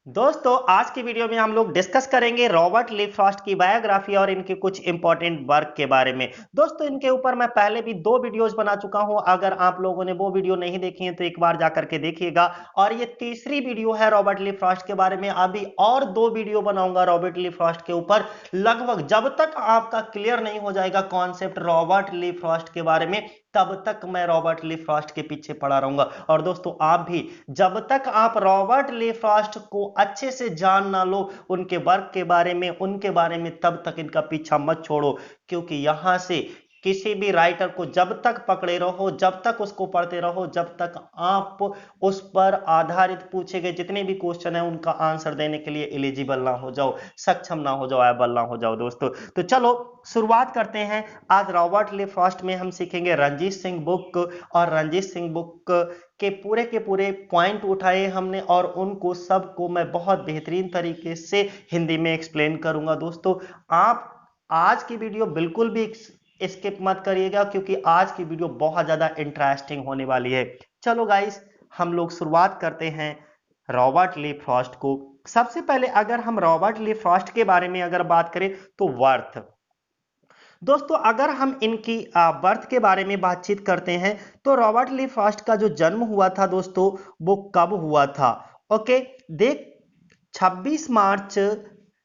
दोस्तों आज की वीडियो में हम लोग डिस्कस करेंगे रॉबर्ट ली फ्रॉस्ट की बायोग्राफी और इनके कुछ इंपॉर्टेंट वर्क के बारे में। दोस्तों इनके ऊपर मैं पहले भी 2 वीडियोस बना चुका हूं। अगर आप लोगों ने वो वीडियो नहीं देखी है तो एक बार जाकर के देखिएगा। और ये तीसरी वीडियो है रॉबर्ट ली फ्रॉस्ट के बारे में। अभी और 2 वीडियो बनाऊंगा रॉबर्ट ली फ्रॉस्ट के ऊपर। लगभग जब तक आपका क्लियर नहीं हो जाएगा कॉन्सेप्ट रॉबर्ट ली फ्रॉस्ट के बारे में, तब तक मैं रॉबर्ट ली फ्रॉस्ट के पीछे पड़ा रहूंगा। और दोस्तों आप भी जब तक आप रॉबर्ट ली फ्रॉस्ट को अच्छे से जान ना लो, उनके वर्क के बारे में, उनके बारे में, तब तक इनका पीछा मत छोड़ो। क्योंकि यहां से किसी भी राइटर को जब तक पकड़े रहो, जब तक उसको पढ़ते रहो, जब तक आप उस पर आधारित पूछे गए जितने भी क्वेश्चन है उनका आंसर देने के लिए एलिजिबल ना हो जाओ, सक्षम ना हो जाओ, एबल ना हो जाओ दोस्तों। तो चलो शुरुआत करते हैं। आज रॉबर्ट ली फ्रॉस्ट में हम सीखेंगे रणजीत सिंह बुक। और रणजीत सिंह बुक के पूरे पॉइंट उठाए हमने और उनको सबको मैं बहुत बेहतरीन तरीके से हिंदी में एक्सप्लेन करूंगा। दोस्तों आप आज की वीडियो बिल्कुल भी स्किप मत करिएगा क्योंकि आज की वीडियो बहुत ज्यादा इंटरेस्टिंग होने वाली है। चलो गाइस हम लोग शुरुआत करते हैं रॉबर्ट ली फ्रॉस्ट को। सबसे पहले अगर हम रॉबर्ट ली फ्रॉस्ट के बारे में अगर बात करें तो वर्थ। दोस्तों अगर हम इनकी बर्थ के बारे में बातचीत करते हैं तो रॉबर्ट ली फ्रॉस्ट का जो जन्म हुआ था दोस्तों, वो कब हुआ था? ओके, देख 26 मार्च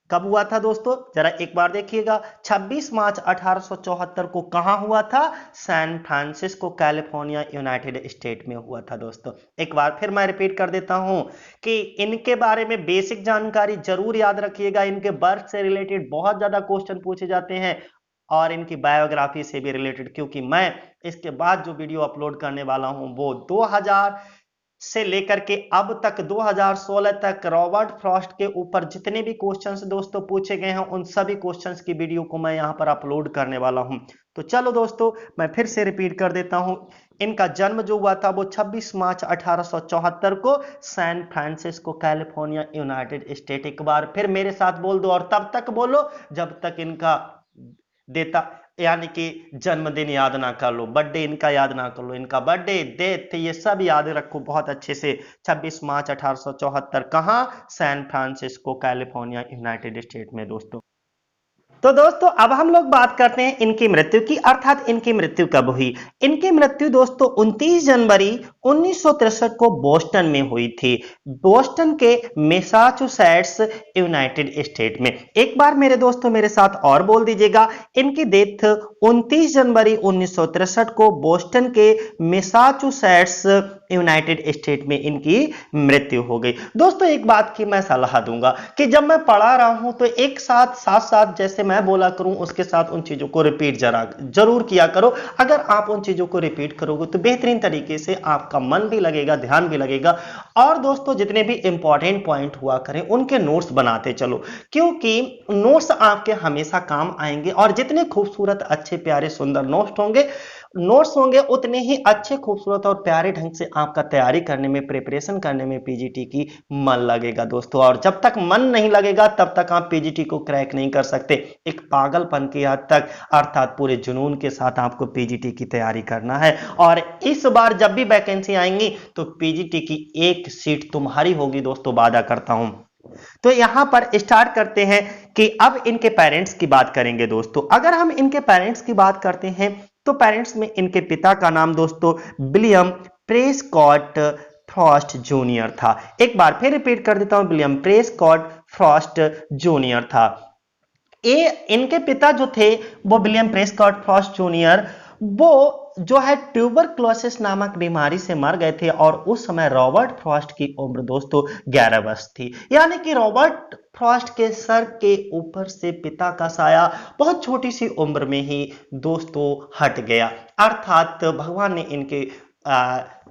कब हुआ था दोस्तों? जरा एक बार देखिएगा। 26 मार्च 1874 को कहां हुआ था? San Francisco California United State में हुआ था दोस्तों। एक बार फिर मैं रिपीट कर देता हूं कि इनके बारे में बेसिक जानकारी जरूर याद रखिएगा। इनके बर्थ से रिलेटेड बहुत ज्यादा क्वेश्चन पूछे जाते हैं और इनकी बायोग्राफी से भी रिलेटेड, क्योंकि मैं इसके बाद जो वीडियो अपलोड करने वाला हूं वो 2000 से लेकर के अब तक 2016 तक रॉबर्ट फ्रॉस्ट के ऊपर जितने भी क्वेश्चंस दोस्तों पूछे गए हैं उन सभी क्वेश्चंस की वीडियो को मैं यहां पर अपलोड करने वाला हूं। तो चलो दोस्तों मैं फिर से रिपीट कर देता हूं। इनका जन्म जो हुआ था वो 26 मार्च 1874 को San Francisco California United State. एक बार फिर मेरे साथ बोल दो और तब तक बोलो जब तक इनका देता यानी कि जन्मदिन याद ना कर लो, बर्थडे इनका याद ना कर लो। इनका बर्थडे, डेथ, ये सब याद रखो बहुत अच्छे से। 26 मार्च 1874 कहां? San Francisco California United State में दोस्तों। तो दोस्तों अब हम लोग बात करते हैं इनकी मृत्यु की, अर्थात इनकी मृत्यु कब हुई। इनकी मृत्यु दोस्तों 29 जनवरी 1963 को बोस्टन में हुई थी। बोस्टन के मैसाचुसेट्स यूनाइटेड स्टेट में। एक बार मेरे दोस्तों मेरे साथ और बोल दीजिएगा। इनकी डेथ 29 जनवरी 1963 को बोस्टन के मैसाचुसेट्स यूनाइटेड स्टेट में इनकी मृत्यु हो गई। दोस्तों एक बात की मैं सलाह दूंगा कि जब मैं पढ़ा रहा हूं तो एक साथ साथ साथ जैसे मैं बोला करूं उसके साथ उन चीजों को रिपीट जरूर किया करो। अगर आप उन चीजों को रिपीट करोगे तो बेहतरीन तरीके से आपका मन भी लगेगा, ध्यान भी लगेगा। और दोस्तों जितने भी इंपॉर्टेंट पॉइंट हुआ करें उनके नोट्स बनाते चलो, क्योंकि नोट्स आपके हमेशा काम आएंगे। और जितने खूबसूरत, अच्छे, प्यारे, सुंदर नोट्स होंगे उतने ही अच्छे, खूबसूरत और प्यारे ढंग से आपका तैयारी करने में, प्रिपरेशन करने में पीजीटी की मन लगेगा दोस्तों। और जब तक मन नहीं लगेगा तब तक आप पीजीटी को क्रैक नहीं कर सकते। एक पागलपन की हद तक, अर्थात पूरे जुनून के साथ आपको पीजीटी की तैयारी करना है। और इस बार जब भी वैकेंसी आएंगी तो पीजीटी की एक सीट तुम्हारी होगी दोस्तों, वादा करता हूं। तो यहां पर स्टार्ट करते हैं कि अब इनके पेरेंट्स की बात करेंगे दोस्तों। अगर हम इनके पेरेंट्स की बात करते हैं तो पेरेंट्स में इनके पिता का नाम दोस्तों विलियम प्रेस्कॉट फ्रॉस्ट जूनियर था। एक बार फिर रिपीट कर देता हूं, विलियम प्रेस्कॉट फ्रॉस्ट जूनियर था। ये इनके पिता जो थे वो विलियम प्रेस्कॉट फ्रॉस्ट जूनियर, वो जो है ट्यूबरक्लोसिस नामक बीमारी से मर गए थे। और उस समय रॉबर्ट फ्रॉस्ट की उम्र दोस्तों 11 वर्ष थी। यानी कि रॉबर्ट फ्रॉस्ट के सर के ऊपर से पिता का साया बहुत छोटी सी उम्र में ही दोस्तों हट गया। अर्थात भगवान ने इनके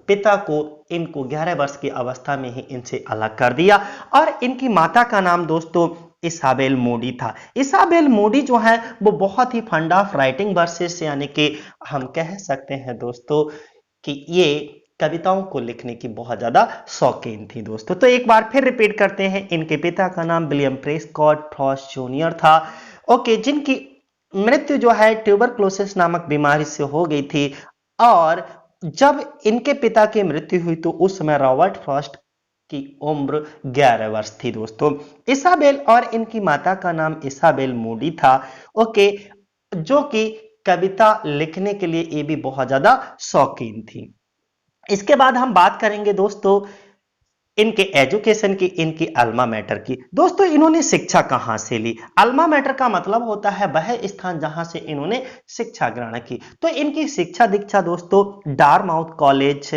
पिता को इनको 11 वर्ष की अवस्था में ही इनसे अलग कर दिया। और इनकी माता का नाम दोस्तों इसाबेल मूडी था। इसाबेल मूडी जो है वो बहुत ही फंड ऑफ राइटिंग वर्सेस, यानी कि हम कह सकते हैं दोस्तों कि ये कविताओं को लिखने की बहुत ज्यादा शौकीन थी दोस्तों। तो एक बार फिर रिपीट करते हैं, इनके पिता का नाम विलियम प्रेस्कॉट फ्रॉस्ट जूनियर था। ओके, जिनकी मृत्यु जो है ट्यूबरक्लोसिस नामक बीमारी से हो गई थी। और जब इनके पिता की मृत्यु हुई तो उस समय रॉबर्ट फ्रॉस्ट की उम्र 11 वर्ष थी दोस्तों। इसाबेल और इनकी माता का नाम इसाबेल मूडी था। ओके, जो कि कविता लिखने के लिए ये भी बहुत ज्यादा शौकीन थी। इसके बाद हम बात करेंगे दोस्तों इनके एजुकेशन की, इनकी अल्मा मैटर की। दोस्तों इन्होंने शिक्षा कहां से ली? अल्मा मैटर का मतलब होता है वह स्थान जहां से इन्होंने शिक्षा ग्रहण की। तो इनकी शिक्षा दीक्षा दोस्तों डारमाउथ कॉलेज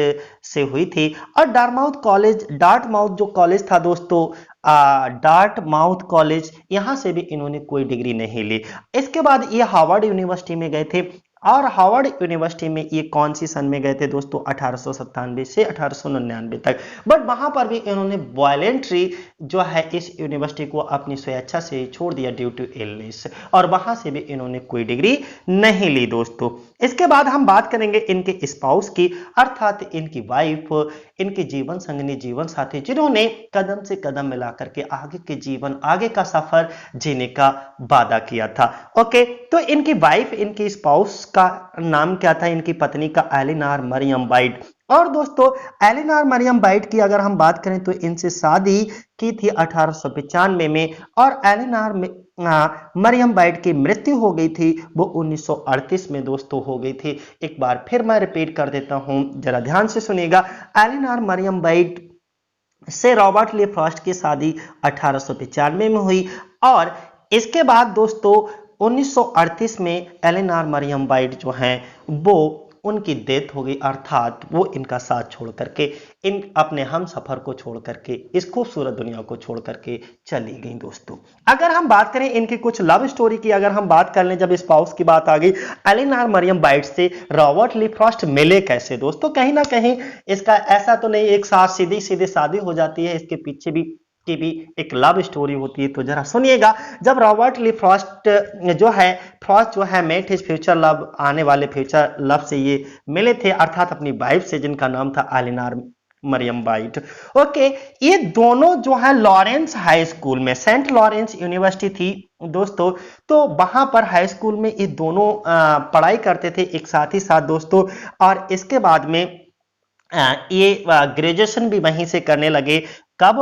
से हुई थी। और डार्टमाउथ जो कॉलेज था दोस्तों, डार्टमाउथ कॉलेज, यहां से भी इन्होंने कोई डिग्री नहीं ली। इसके बाद ये हार्वर्ड यूनिवर्सिटी में गए थे। और हार्वर्ड यूनिवर्सिटी में ये कौन सी सन में गए थे दोस्तों? 1897 से 1899 तक। बट वहां पर भी इन्होंने वॉलेंट्री जो है इस यूनिवर्सिटी को अपनी स्वेच्छा से छोड़ दिया ड्यू टू इलनेस, और वहां से भी इन्होंने कोई डिग्री नहीं ली दोस्तों। इसके बाद हम बात करेंगे इनके स्पाउस की, अर्थात इनकी वाइफ, इनके जीवन संगनी, जीवन साथी, जिन्होंने कदम से कदम मिलाकर के आगे के जीवन, आगे का सफर जीने का वादा किया था। ओके, तो इनकी वाइफ, इनकी स्पाउस का नाम क्या था? इनकी पत्नी का एलिनॉर मरियम वाइट। और दोस्तों एलिनॉर मरियम वाइट की अगर हम बात करें तो इनसे शादी की थी 1895 में, और एलिनॉर मरियम वाइट की मृत्यु हो गई थी वो 1938 में दोस्तों हो गई थी। एक बार फिर मैं रिपीट कर देता हूं, जरा ध्यान से सुनिएगा। एलिनॉर मरियम वाइट से रॉबर्ट ली फ्रॉस्ट की शादी 1895 में हुई, और इसके बाद दोस्तों 1938 में एलिनॉर मरियम वाइट जो हैं वो उनकी डेथ हो गई, अर्थात वो इनका साथ छोड़ करके, इन अपने हम सफर को छोड़ करके, इस खूबसूरत दुनिया को छोड़ करके चली गई दोस्तों। अगर हम बात करें इनकी कुछ लव स्टोरी की, अगर हम बात कर लें, जब स्पाउस की बात आ गई, एलिनॉर मरियम वाइट से रॉबर्ट ली फ्रॉस्ट मिले कैसे दोस्तों? कहीं ना कहीं इसका ऐसा तो नहीं एक साथ सीधी सीधी शादी हो जाती है, इसके पीछे भी की भी एक लव स्टोरी होती है। तो जरा सुनिएगा। जब रॉबर्ट ली फ्रॉस्ट जो है मेट हिज फ्यूचर लव, आने वाले फ्यूचर लव से ये मिले थे, अर्थात अपनी वाइफ से, जिनका नाम था एलिनॉर मरियम वाइट। ओके, ये दोनों जो है लॉरेंस हाई स्कूल में, सेंट लॉरेंस यूनिवर्सिटी थी दोस्तों, तो वहां पर हाई स्कूल में ये दोनों पढ़ाई करते थे एक साथ ही साथ दोस्तों। और इसके बाद में ये ग्रेजुएशन भी वहीं से करने लगे। कब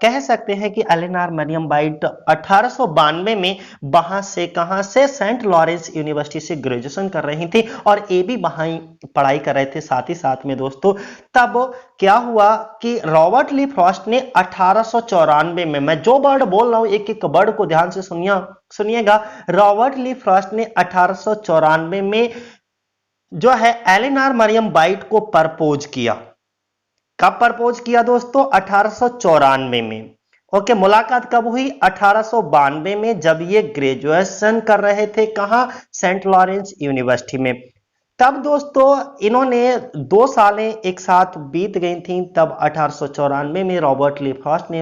कह सकते हैं कि एलिनॉर मरियम वाइट 1892 में वहां से, कहां से, सेंट लॉरेंस यूनिवर्सिटी से ग्रेजुएशन कर रही थी, और ये भी वहां पढ़ाई कर रहे थे साथ ही साथ में दोस्तों। तब क्या हुआ कि रॉबर्ट ली फ्रॉस्ट ने 1894 में, मैं जो वर्ड बोल रहा हूं एक एक वर्ड को ध्यान से सुनिएगा, रॉबर्ट ली फ्रॉस्ट ने 1894 में जो है एलिनॉर मरियम वाइट को प्रपोज किया। कब प्रपोज किया दोस्तों? 1894 में। ओके, मुलाकात कब हुई? 1892 में, जब ये ग्रेजुएशन कर रहे थे, कहां? सेंट लॉरेंस यूनिवर्सिटी में। तब दोस्तों इन्होंने 2 सालें एक साथ बीत गई थी। तब 1894 में रॉबर्ट ली फ्रॉस्ट ने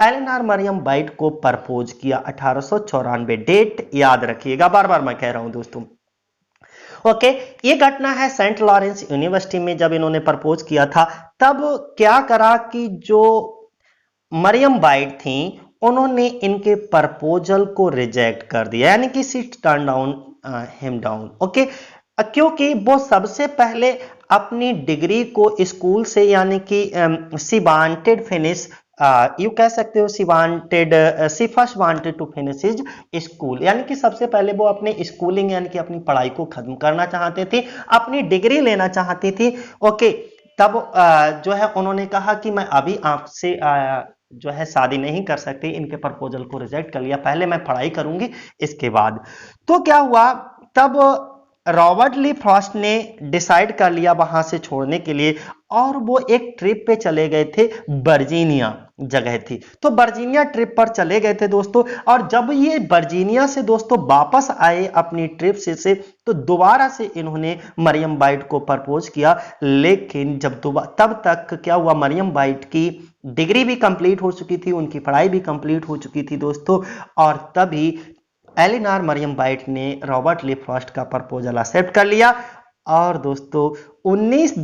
एलिनॉर मरियम वाइट को प्रपोज किया। 1894 डेट याद रखिएगा, बार बार मैं कह रहा हूं दोस्तों। ओके, ये घटना है सेंट लॉरेंस यूनिवर्सिटी में, जब इन्होंने प्रपोज किया था। तब क्या करा कि जो मरियम वाइट थी, उन्होंने इनके प्रपोजल को रिजेक्ट कर दिया, यानी कि she turn down him down. Okay, क्योंकि वो सबसे पहले अपनी डिग्री को स्कूल से, यानी कि शी वांटेड फिनिश, यू कह सकते हो she first wanted to finish his school, यानी कि सबसे पहले वो अपने स्कूलिंग, यानी कि अपनी पढ़ाई को खत्म करना चाहते थे, अपनी डिग्री लेना चाहती थी। ओके, तब जो है उन्होंने कहा कि मैं अभी आपसे जो है शादी नहीं कर सकती, इनके प्रपोजल को रिजेक्ट कर लिया, पहले मैं पढ़ाई करूंगी इसके बाद। तो क्या हुआ, तब रॉबर्ट ली फ्रॉस्ट ने डिसाइड कर लिया वहां से छोड़ने के लिए, और वो एक ट्रिप पे चले गए थे। वर्जीनिया जगह थी, तो वर्जीनिया ट्रिप पर चले गए थे दोस्तों। और जब ये वर्जीनिया से दोस्तों वापस आए अपनी ट्रिप से तो दोबारा से इन्होंने मरियम वाइट को प्रपोज किया। लेकिन जब तब तक क्या हुआ, मरियम वाइट की डिग्री भी कंप्लीट हो चुकी थी, उनकी पढ़ाई भी कंप्लीट हो चुकी थी दोस्तों। और तभी एलिनॉर मरियम वाइट ने रॉबर्ट ली फ्रॉस्ट का प्रपोजल एक्सेप्ट कर लिया। और दोस्तों 19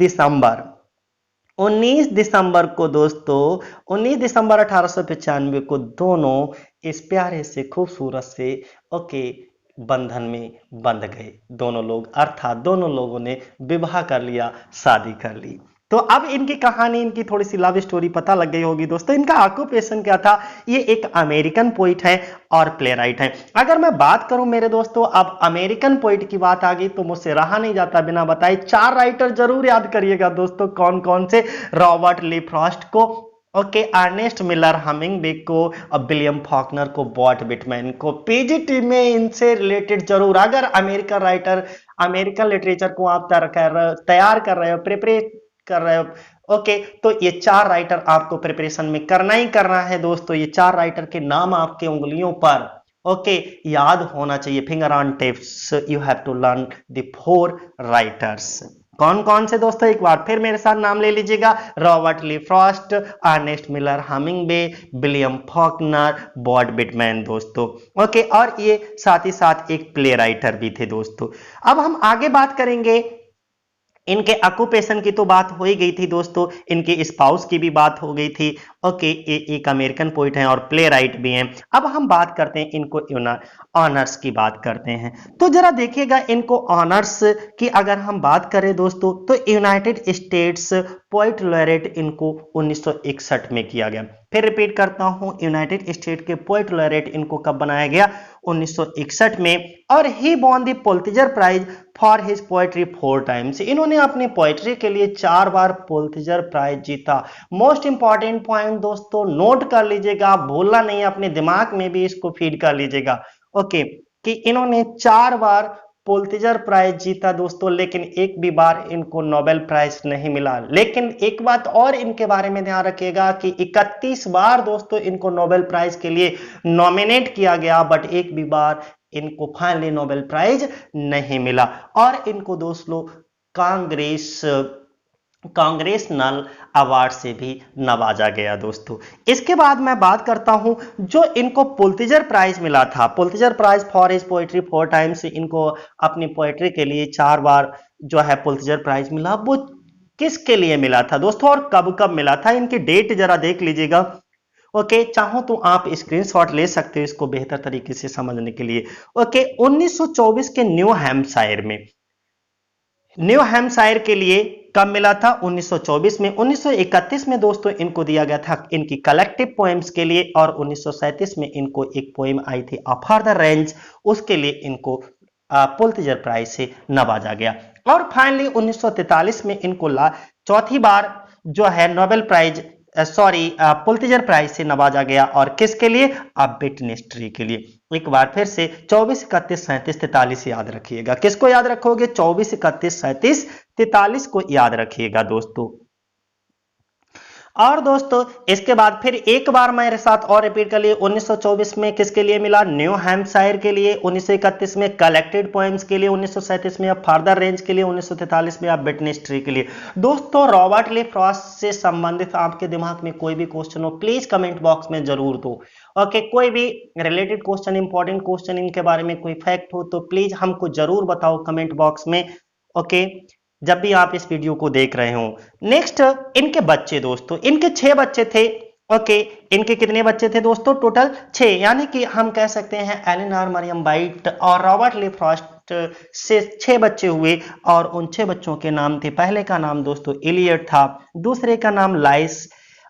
दिसंबर को दोस्तों 19 दिसंबर 1895 को दोनों इस प्यारे से खूबसूरत से बंधन में बंध गए दोनों लोग, अर्थात दोनों लोगों ने विवाह कर लिया, शादी कर ली। तो अब इनकी कहानी, इनकी थोड़ी सी लव स्टोरी पता लग गई होगी दोस्तों। इनका ऑक्यूपेशन क्या था? ये एक अमेरिकन पोइट है और प्ले राइट है। अगर मैं बात करूं मेरे दोस्तों, अब अमेरिकन पोइट की बात आ गई तो मुझसे रहा नहीं जाता बिना बताए, 4 राइटर जरूर याद करिएगा दोस्तों। कौन कौन से? रॉबर्ट ली फ्रॉस्ट को, ओके, अर्नेस्ट मिलर हमिंगवे को, और विलियम फॉकनर को, वॉल्ट विटमैन को। पीजीटी में इनसे रिलेटेड जरूर, अगर अमेरिकन राइटर, अमेरिकन लिटरेचर को आप तैयार कर रहे हो, प्रिपरेट कर रहे हो, ओके, तो ये 4 राइटर आपको प्रिपरेशन में करना ही करना है दोस्तों। ये 4 राइटर के नाम आपके उंगलियों पर, ओके, याद होना चाहिए। Finger on tips, you have to learn the 4 writers. कौन कौन से दोस्तों? एक बार फिर मेरे साथ नाम ले लीजिएगा। Robert Lee Frost, Ernest Miller Hemingway, William Faulkner, Walt Whitman दोस्तों, ओके। और ये साथ ही साथ एक प्ले राइटर भी थे दोस्तों। अब हम आगे बात करेंगे। इनके ऑक्यूपेशन की तो बात हो ही गई थी दोस्तों, इनके स्पाउस की भी बात हो गई थी, ओके। ये एक अमेरिकन पोइट हैं और प्ले राइट भी हैं। अब हम बात करते हैं इनको ऑनर्स की बात करते हैं। तो जरा देखिएगा इनको ऑनर्स की अगर हम बात करें दोस्तों, तो यूनाइटेड स्टेट्स पोइट लॉरेट इनको 1961 में किया गया। फिर रिपीट करता हूं, यूनाइटेड स्टेट के पोइट लॉरेट इनको कब बनाया गया? 1961 में। और he won the Pulitzer prize for his poetry 4 times. इन्होंने अपनी पोएट्री के लिए 4 बार पुलित्जर प्राइज जीता। मोस्ट इंपॉर्टेंट पॉइंट दोस्तों, नोट कर लीजिएगा, भूलना नहीं, अपने दिमाग में भी इसको फीड कर लीजिएगा, ओके, कि इन्होंने 4 बार पुलित्जर प्राइज जीता दोस्तों, लेकिन एक भी बार इनको नोबेल प्राइज नहीं मिला। लेकिन एक बात और इनके बारे में ध्यान रखिएगा कि 31 बार दोस्तों इनको नोबेल प्राइज के लिए नॉमिनेट किया गया, बट एक भी बार इनको फाइनली नोबेल प्राइज नहीं मिला। और इनको दोस्तों कांग्रेसनल अवार्ड से भी नवाजा गया दोस्तों। इसके बाद मैं बात करता हूं, जो इनको पुलित्जर प्राइज मिला था, Pulitzer prize for his poetry 4 times, इनको अपनी पोएट्री के लिए 4 बार जो है पुलित्जर प्राइज मिला, वो किसके लिए मिला था दोस्तों और कब कब मिला था? इनकी डेट जरा देख लीजिएगा, ओके। चाहो तो आप स्क्रीनशॉट ले सकते हो इसको बेहतर तरीके से समझने के लिए, ओके। 1924 के न्यू हैम्पशायर में, न्यू हैम्पशायर के लिए कब मिला था? 1924 में। 1931 में दोस्तों इनको दिया गया था इनकी कलेक्टिव पोएम्स के लिए, और 1937 में इनको एक पोएम आई थी अ फर्दर रेंज, उसके लिए इनको पुलित्जर प्राइज से नवाजा गया। और फाइनली 1943 में इनको चौथी बार जो है नोबेल प्राइज पुलित्जर प्राइज से नवाजा गया, और किसके लिए? विटनेस ट्री के लिए। एक बार फिर से 24, 31, 37, 43 याद रखिएगा। किसको याद रखोगे? 24, 31, 37, 43 को याद रखिएगा दोस्तों। और दोस्तों इसके बाद फिर एक बार मेरे साथ और रिपीट कर लिए, 1924 में किसके लिए मिला? न्यू हैम्पशायर के लिए, 1931 में कलेक्टेड पोएम्स के लिए, 1937 में अब फर्दर रेंज के लिए, 1943 में अब विटनेस ट्री के लिए। दोस्तों रॉबर्ट ली फ्रॉस्ट से संबंधित आपके दिमाग में कोई भी क्वेश्चन हो, प्लीज कमेंट बॉक्स में जरूर दो, ओके। कोई भी रिलेटेड क्वेश्चन, इंपॉर्टेंट क्वेश्चन, इनके बारे में कोई फैक्ट हो तो प्लीज हमको जरूर बताओ कमेंट बॉक्स में, ओके, जब भी आप इस वीडियो को देख रहे हो। नेक्स्ट इनके बच्चे दोस्तों, इनके 6 बच्चे थे, ओके। इनके कितने बच्चे थे दोस्तों? टोटल 6, यानी कि हम कह सकते हैं एलिनोर मरियम वाइट और रॉबर्ट ली फ्रॉस्ट से 6 बच्चे हुए, और उन 6 बच्चों के नाम थे, पहले का नाम दोस्तों इलियट था, दूसरे का नाम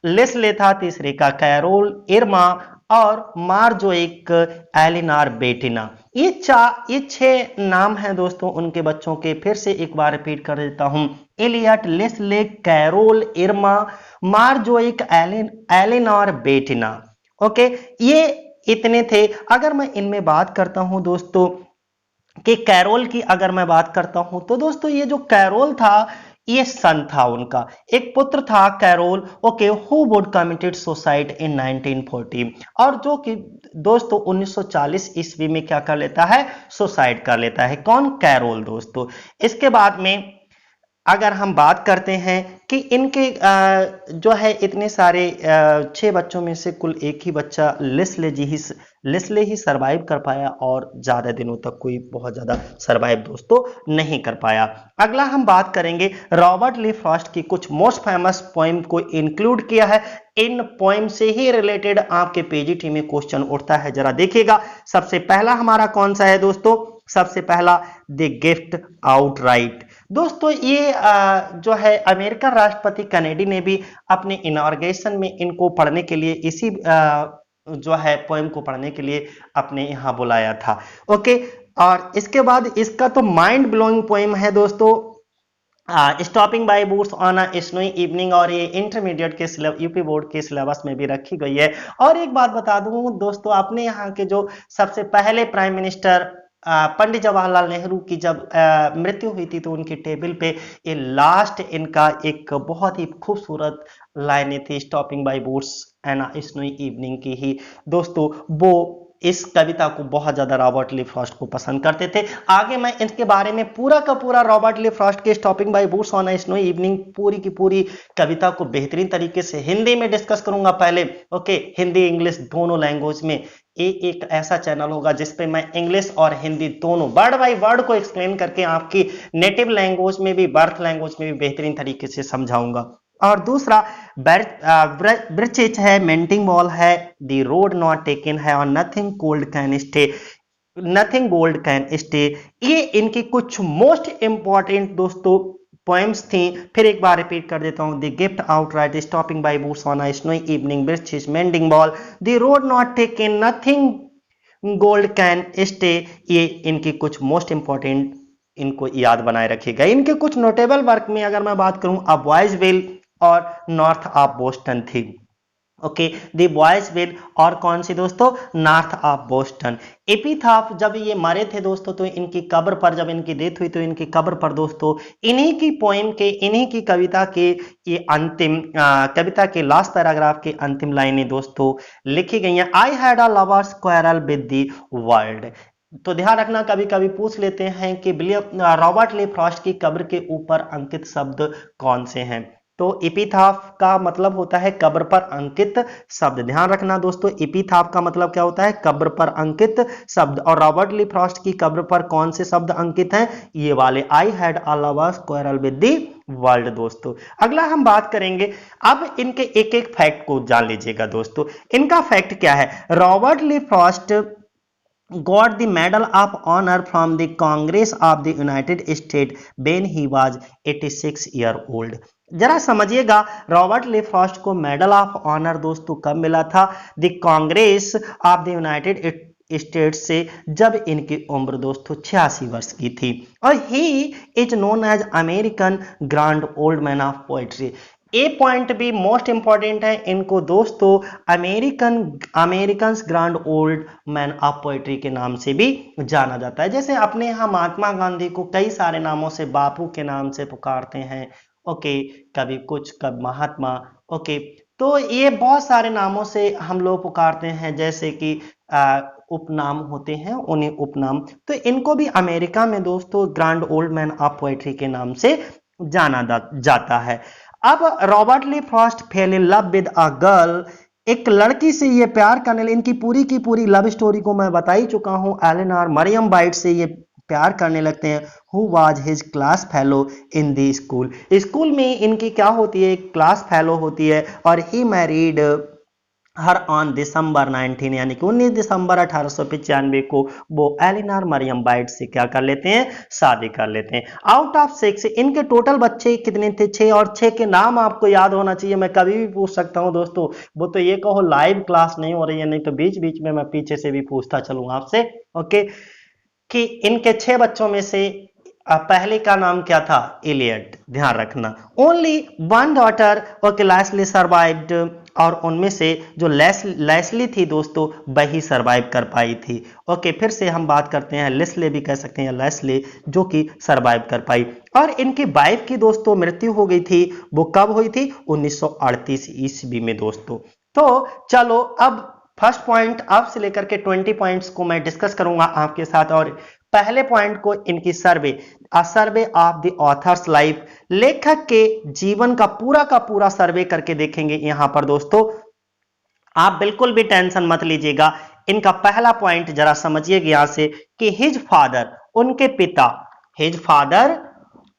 लेस्ले था, तीसरे का कैरोल, इरमा, और मार्जोइक, एलिनोर बेटिना। ये 6 नाम हैं दोस्तों उनके बच्चों के। फिर से एक बार रिपीट कर देता हूं, इलियट, लेस्ले, कैरोल, इरमा, मार्जोइक, एलिनोर बेटिना, ओके। ये इतने थे। अगर मैं इनमें बात करता हूं दोस्तों कि कैरोल की अगर मैं बात करता हूं, तो दोस्तों ये जो कैरोल था, ये सन था उनका, एक पुत्र था Carol, okay, who would committed suicide in 1940, और जो कि दोस्तों 1940 ईस्वी में क्या कर लेता है? सुसाइड कर लेता है। कौन? कैरोल दोस्तों। इसके बाद में अगर हम बात करते हैं कि इनके जो है इतने सारे 6 बच्चों में से कुल एक ही बच्चा लेस्ले ही सरवाइव कर पाया, और ज्यादा दिनों तक कोई बहुत ज्यादा सरवाइव दोस्तों नहीं कर पाया। अगला हम बात करेंगे रॉबर्ट ली फ्रॉस्ट की कुछ मोस्ट फेमस पोएम को इंक्लूड किया है। इन पोएम से ही रिलेटेड आपके पीजीटी में क्वेश्चन उठता है, जरा देखिएगा। सबसे पहला हमारा कौन सा है दोस्तों? सबसे पहला द गिफ्ट आउटराइट। दोस्तों ये जो है अमेरिकन राष्ट्रपति कैनेडी ने भी अपने इनॉर्गेशन में इनको पढ़ने के लिए इसी जो है पोएम को पढ़ने के लिए अपने यहाँ बुलाया था। ओके, और इसके बाद इसका तो माइंड ब्लोइंग पोएम है दोस्तों, stopping by woods on a snowy evening, और ये इंटरमीडिएट के यूपी बोर्ड के सिलेबस में भी रखी गई है। और एक बात बता दूं दोस्तों, अपने यहाँ के जो सबसे पहले प्राइम मिनिस्टर पंडित जवाहरलाल नेहरू की जब मृत्यु हुई थी तो उनकी टेबल पे ये लास्ट इनका एक बहुत ही खूबसूरत लाइनें थी, stopping by boots and a snowy evening की ही दोस्तों। वो इस कविता को बहुत ज्यादा रॉबर्ट ली फ्रॉस्ट को पसंद करते थे। आगे मैं इसके बारे में पूरा का पूरा रॉबर्ट ली फ्रॉस्ट के stopping by woods on a snowy evening पूरी की पूरी कविता को बेहतरीन तरीके से हिंदी में डिस्कस करूंगा पहले। ओके, हिंदी इंग्लिश दोनों लैंग्वेज में। ये एक ऐसा चैनल होगा जिसपे मैं इंग्लिश और हिंदी दोनों वर्ड बाय वर्ड को एक्सप्लेन करके आपकी नेटिव लैंग्वेज में भी बर्थ लैंग्वेज में भी बेहतरीन तरीके से समझाऊंगा। और दूसरा ब्रिचिच है, मेंटिंग वॉल है, द रोड नॉट टेकन है, और nothing gold can stay, nothing gold can stay. ये इनकी कुछ मोस्ट इंपॉर्टेंट दोस्तों पोएम्स थी। फिर एक बार रिपीट कर देता हूं, the gift outright, stopping by woods on a snowy evening, birches, mending wall, the road not taken, nothing gold can stay. ये इनकी कुछ मोस्ट इंपॉर्टेंट, इनको याद बनाए रखिएगा। इनके कुछ नोटेबल वर्क में अगर मैं बात करूं, अ बॉयज विल और नॉर्थ ऑफ बोस्टन थी। ओके, द बॉयज विल और कौन सी दोस्तों, नॉर्थ ऑफ बोस्टन। एपिथाफ, जब ये मरे थे दोस्तों तो इनकी कब्र पर, जब इनकी डेथ हुई तो इनकी कब्र पर दोस्तों इन्हीं की पोएम के, इन्हीं की कविता के ये अंतिम कविता के लास्ट पैराग्राफ के अंतिम लाइनें दोस्तों लिखी गई हैं। I had a lovers quarrel with the world. तो ध्यान रखना, कभी कभी पूछ लेते हैं कि रॉबर्ट ली फ्रॉस्ट की कब्र के ऊपर अंकित शब्द कौन से हैं। तो एपिथाफ का मतलब होता है कब्र पर अंकित शब्द। ध्यान रखना दोस्तों, एपिथाफ का मतलब क्या होता है, कब्र पर अंकित शब्द। और रॉबर्ट ली फ्रॉस्ट की कब्र पर कौन से शब्द अंकित हैं, ये वाले, I had a lovers quarrel with the world दोस्तों। अगला हम बात करेंगे, अब इनके एक एक फैक्ट को जान लीजिएगा दोस्तों। इनका फैक्ट क्या है, Robert Lee Frost got the Medal of Honor from the Congress of the United States when he was 86 year old। जरा समझिएगा, रॉबर्ट ली फ्रॉस्ट को मेडल ऑफ ऑनर दोस्तों कब मिला था, the Congress of the United states से, जब इनकी उम्र दोस्तों 86 वर्ष की थी। और he is known as American grand old man of poetry. A point भी मोस्ट इंपॉर्टेंट है, इनको दोस्तों American grand old man of poetry के नाम से भी जाना जाता है। जैसे अपने यहाँ महात्मा गांधी को कई सारे नामों से बापू के नाम से पुकारते हैं। ओके, कभी कुछ, कब महात्मा। ओके, तो ये बहुत सारे नामों से हम लोग पुकारते हैं, जैसे कि उपनाम होते हैं, उन्हें उपनाम। तो इनको भी अमेरिका में दोस्तों grand old man of poetry के नाम से जाना जाता है। अब Robert Lee Frost fell in love with a girl, एक लड़की से ये प्यार करने लगे। इनकी पूरी की पूरी लव स्टोरी को मैं बता ही चुका हूं, एलेनोर मरियम बाइट से ये प्यार करने लगते हैं। Who was his class fellow in the school, school में इनकी क्या होती है, क्लास फेलो होती है। और he married her on December 19 यानी कि 19 दिसंबर 1895 को वो एलिनोर मरियम बाइट से क्या कर लेते हैं, शादी कर लेते हैं। आउट ऑफ 6 इनके टोटल बच्चे कितने थे, 6, और 6 के नाम आपको याद होना चाहिए। मैं कभी भी पूछ सकता हूं दोस्तों, वो तो ये कहो लाइव क्लास नहीं हो रही है, नहीं तो बीच बीच में मैं पीछे से भी पूछता चलूंगा आपसे। ओके, कि इनके 6 बच्चों में से पहले का नाम क्या था, इलियट। ध्यान रखना, only one daughter okay Lesley survived, और उनमें से जो लेस्ली थी दोस्तों वही सरवाइव कर पाई थी। ओके, फिर से हम बात करते हैं, लेस्ले भी कह सकते हैं, लेस्ली, जो कि सरवाइव कर पाई। और इनकी वाइफ की दोस्तों मृत्यु हो गई थी, वो कब हुई थी, 1938 ईस्वी में दोस्तों। तो चलो अब फर्स्ट पॉइंट अब से लेकर के 20 पॉइंट्स को मैं डिस्कस करूंगा आपके साथ। और पहले पॉइंट को इनकी survey of the author's life, लेखक के जीवन का पूरा सर्वे करके देखेंगे यहां पर दोस्तों। आप बिल्कुल भी टेंशन मत लीजिएगा। इनका पहला पॉइंट जरा समझिएगा यहां से कि हिज फादर, उनके पिता, हिज फादर,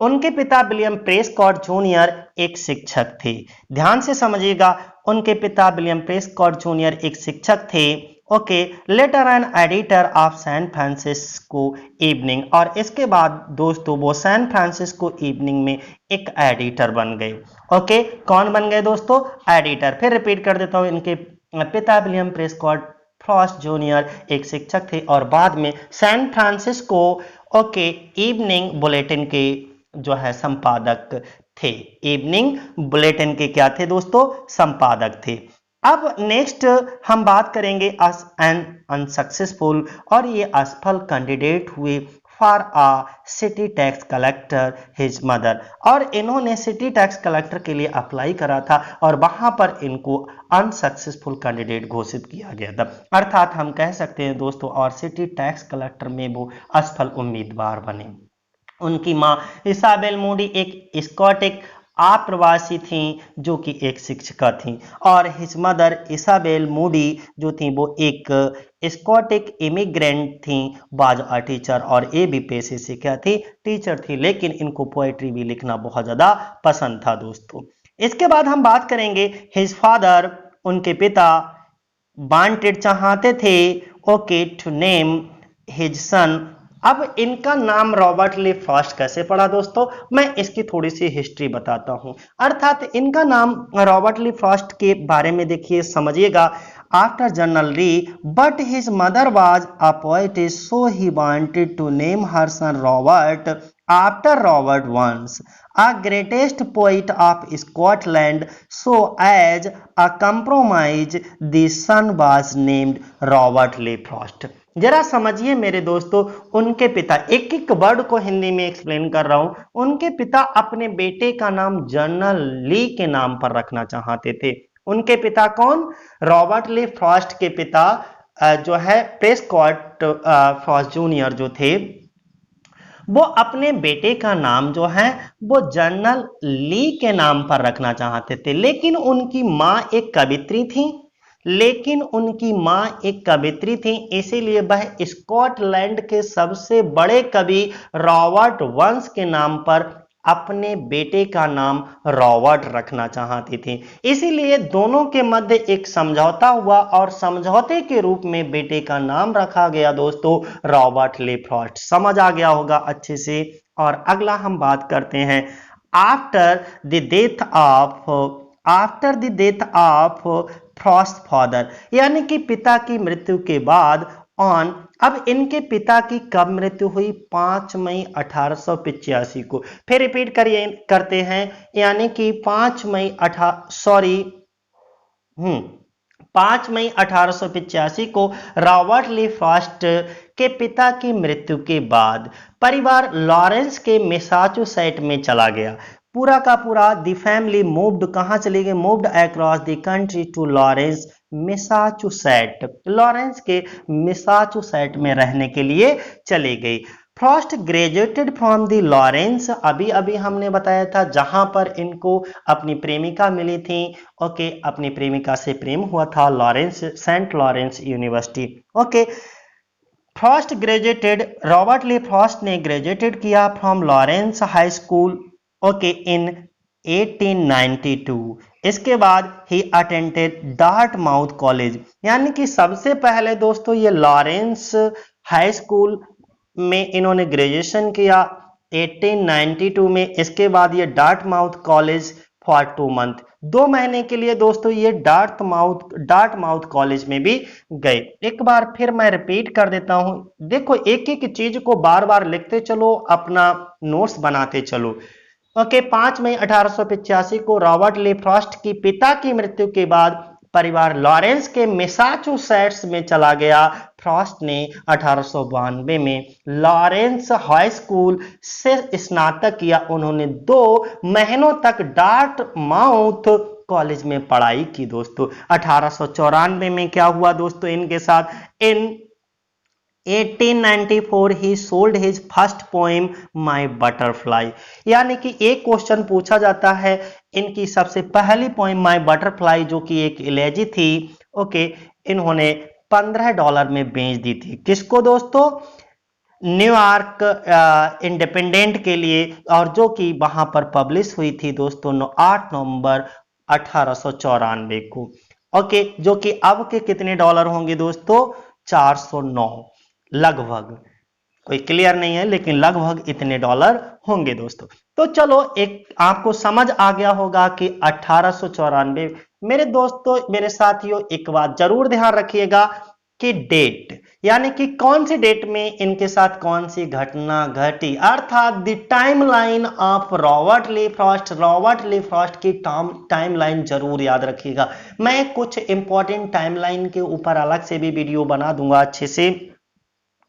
उनके पिता विलियम प्रेस्कॉट जूनियर एक शिक्षक थे। ध्यान से समझिएगा, उनके पिता विलियम प्रेस्कॉट जूनियर एक शिक्षक थे। Okay later an editor of San Francisco evening, और इसके बाद दोस्तों वो सैन फ्रांसिस्को इवनिंग में एक एडिटर बन गए। ओके कौन बन गए दोस्तों? एडिटर। फिर रिपीट कर देता हूं, इनके पिता विलियम प्रेस्कॉट फ्रॉस्ट जूनियर एक शिक्षक थे और बाद में San Francisco okay evening bulletin के जो है संपादक थे। इवनिंग बुलेटिन के क्या थे दोस्तों? संपादक थे। अब नेक्स्ट हम बात करेंगे अस एन अनसक्सेसफुल, और ये असफल कैंडिडेट हुए for a city tax collector his mother, और इन्होंने सिटी टैक्स कलेक्टर के लिए अप्लाई करा था और वहां पर इनको अनसक्सेसफुल कैंडिडेट घोषित किया गया था। अर्थात हम कह सकते हैं दोस्तों, और सिटी टैक्स कलेक्टर में वो असफल उम्मीदवार बने। उनकी मां इसाबेल मूडी एक स्कॉटिक आप्रवासी थी जो कि एक शिक्षिका थी, और हिज मदर इसाबेल मूडी जो थी वो एक स्कॉटिक इमिग्रेंट थी, वाज अ टीचर, और ये भी पेशे से क्या थी? टीचर थी, लेकिन इनको पोएट्री भी लिखना बहुत ज्यादा पसंद था दोस्तों। इसके बाद हम बात करेंगे हिज फादर, उनके पिता वांटेड चाहते थे okay to name his son. अब इनका नाम रॉबर्ट ली फ्रॉस्ट कैसे पड़ा दोस्तों? मैं इसकी थोड़ी सी हिस्ट्री बताता हूं। अर्थात इनका नाम रॉबर्ट ली फ्रॉस्ट के बारे में देखिए, समझिएगा। After general Lee but his mother was a poetess, so he wanted to name her son Robert after Robert once a greatest poet of Scotland, so as a compromise the son was named Robert Lee Frost। जरा समझिए मेरे दोस्तों, उनके पिता, एक एक word को हिंदी में एक्सप्लेन कर रहा हूं, उनके पिता अपने बेटे का नाम जनरल ली के नाम पर रखना चाहते थे। उनके पिता कौन? रॉबर्ट ली फ्रॉस्ट के पिता जो है प्रेस्कॉट फ्रॉस्ट जूनियर जो थे, वो अपने बेटे का नाम जो है वो जनरल ली के नाम पर रखना चाहते थे, लेकिन उनकी मां एक कवित्री थी, इसीलिए वह स्कॉटलैंड के सबसे बड़े कवि रॉबर्ट वंश के नाम पर अपने बेटे का नाम रॉबर्ट रखना चाहती थी। इसीलिए दोनों के मध्य एक समझौता हुआ और समझौते के रूप में बेटे का नाम रखा गया दोस्तों रॉबर्ट ली फ्रॉस्ट। समझ आ गया होगा अच्छे से। और अगला हम बात करते हैं after the death of Frost father, यानी कि पिता की मृत्यु के बाद ऑन। अब इनके पिता की कब मृत्यु हुई? 5 मई 1885 को। फिर रिपीट करते हैं, यानी कि 5 मई 1885 को रॉबर्ट ली फ्रॉस्ट के पिता की मृत्यु के बाद परिवार लॉरेंस के मैसाचुसेट्स में चला गया। पूरा का पूरा द फैमिली मूव्ड, कहां चली गई? Moved across the country to Lawrence Massachusetts, Lawrence के मैसाचुसेट्स में रहने के लिए चली गई। Frost graduated from the Lawrence, अभी अभी हमने बताया था जहां पर इनको अपनी प्रेमिका मिली थी, ओके, अपनी प्रेमिका से प्रेम हुआ था, Lawrence, saint Lawrence university. Okay, Frost graduated, Robert Lee Frost ने ग्रेजुएटेड किया from Lawrence high school okay in 1892। इसके बाद ही अटेंडेड डार्टमाउथ कॉलेज, यानी कि सबसे पहले दोस्तों ये लॉरेंस हाई स्कूल में इन्होंने ग्रेजुएशन किया 1892 में। इसके बाद ये डार्टमाउथ कॉलेज फॉर 2 मंथ, 2 महीने के लिए दोस्तों ये डार्टमाउथ कॉलेज में भी गए। एक बार फिर मैं रिपीट कर देता हूं, देखो एक एक चीज को बार बार लिखते चलो, अपना नोट्स बनाते चलो। ओके, 5 मई 1885 को रॉबर्ट ली फ्रॉस्ट की पिता की मृत्यु के बाद परिवार लॉरेंस के मैसाचुसेट्स में चला गया। फ्रॉस्ट ने 1892 में लॉरेंस हाई स्कूल से स्नातक किया। उन्होंने 2 महीनों तक डार्टमाउथ कॉलेज में पढ़ाई की दोस्तों। 1894 में क्या हुआ दोस्तों इनके साथ? इन 1894 ही sold his first poem my butterfly, यानी कि एक क्वेश्चन पूछा जाता है, इनकी सबसे पहली पोएम माय बटरफ्लाई जो कि एक इलेजी थी, ओके, इन्होंने $15 में बेच दी थी। किसको दोस्तों? न्यूयॉर्क इंडिपेंडेंट के लिए, और जो कि वहां पर पब्लिश हुई थी दोस्तों 8 नवंबर 1894 को। ओके, जो कि अब के कितने डॉलर होंगे दोस्तों, 409 लगभग, कोई क्लियर नहीं है लेकिन लगभग इतने डॉलर होंगे दोस्तों। तो चलो, एक आपको समझ आ गया होगा कि 1894। मेरे दोस्तों, मेरे साथियों, एक बात जरूर ध्यान रखिएगा कि डेट, यानी कि कौन सी डेट में इनके साथ कौन सी घटना घटी, अर्थात the timeline of Robert Lee Frost. Robert Lee Frost की टाइमलाइन जरूर याद रखिएगा। मैं कुछ इंपॉर्टेंट टाइमलाइन के ऊपर अलग से भी वीडियो बना दूंगा अच्छे से,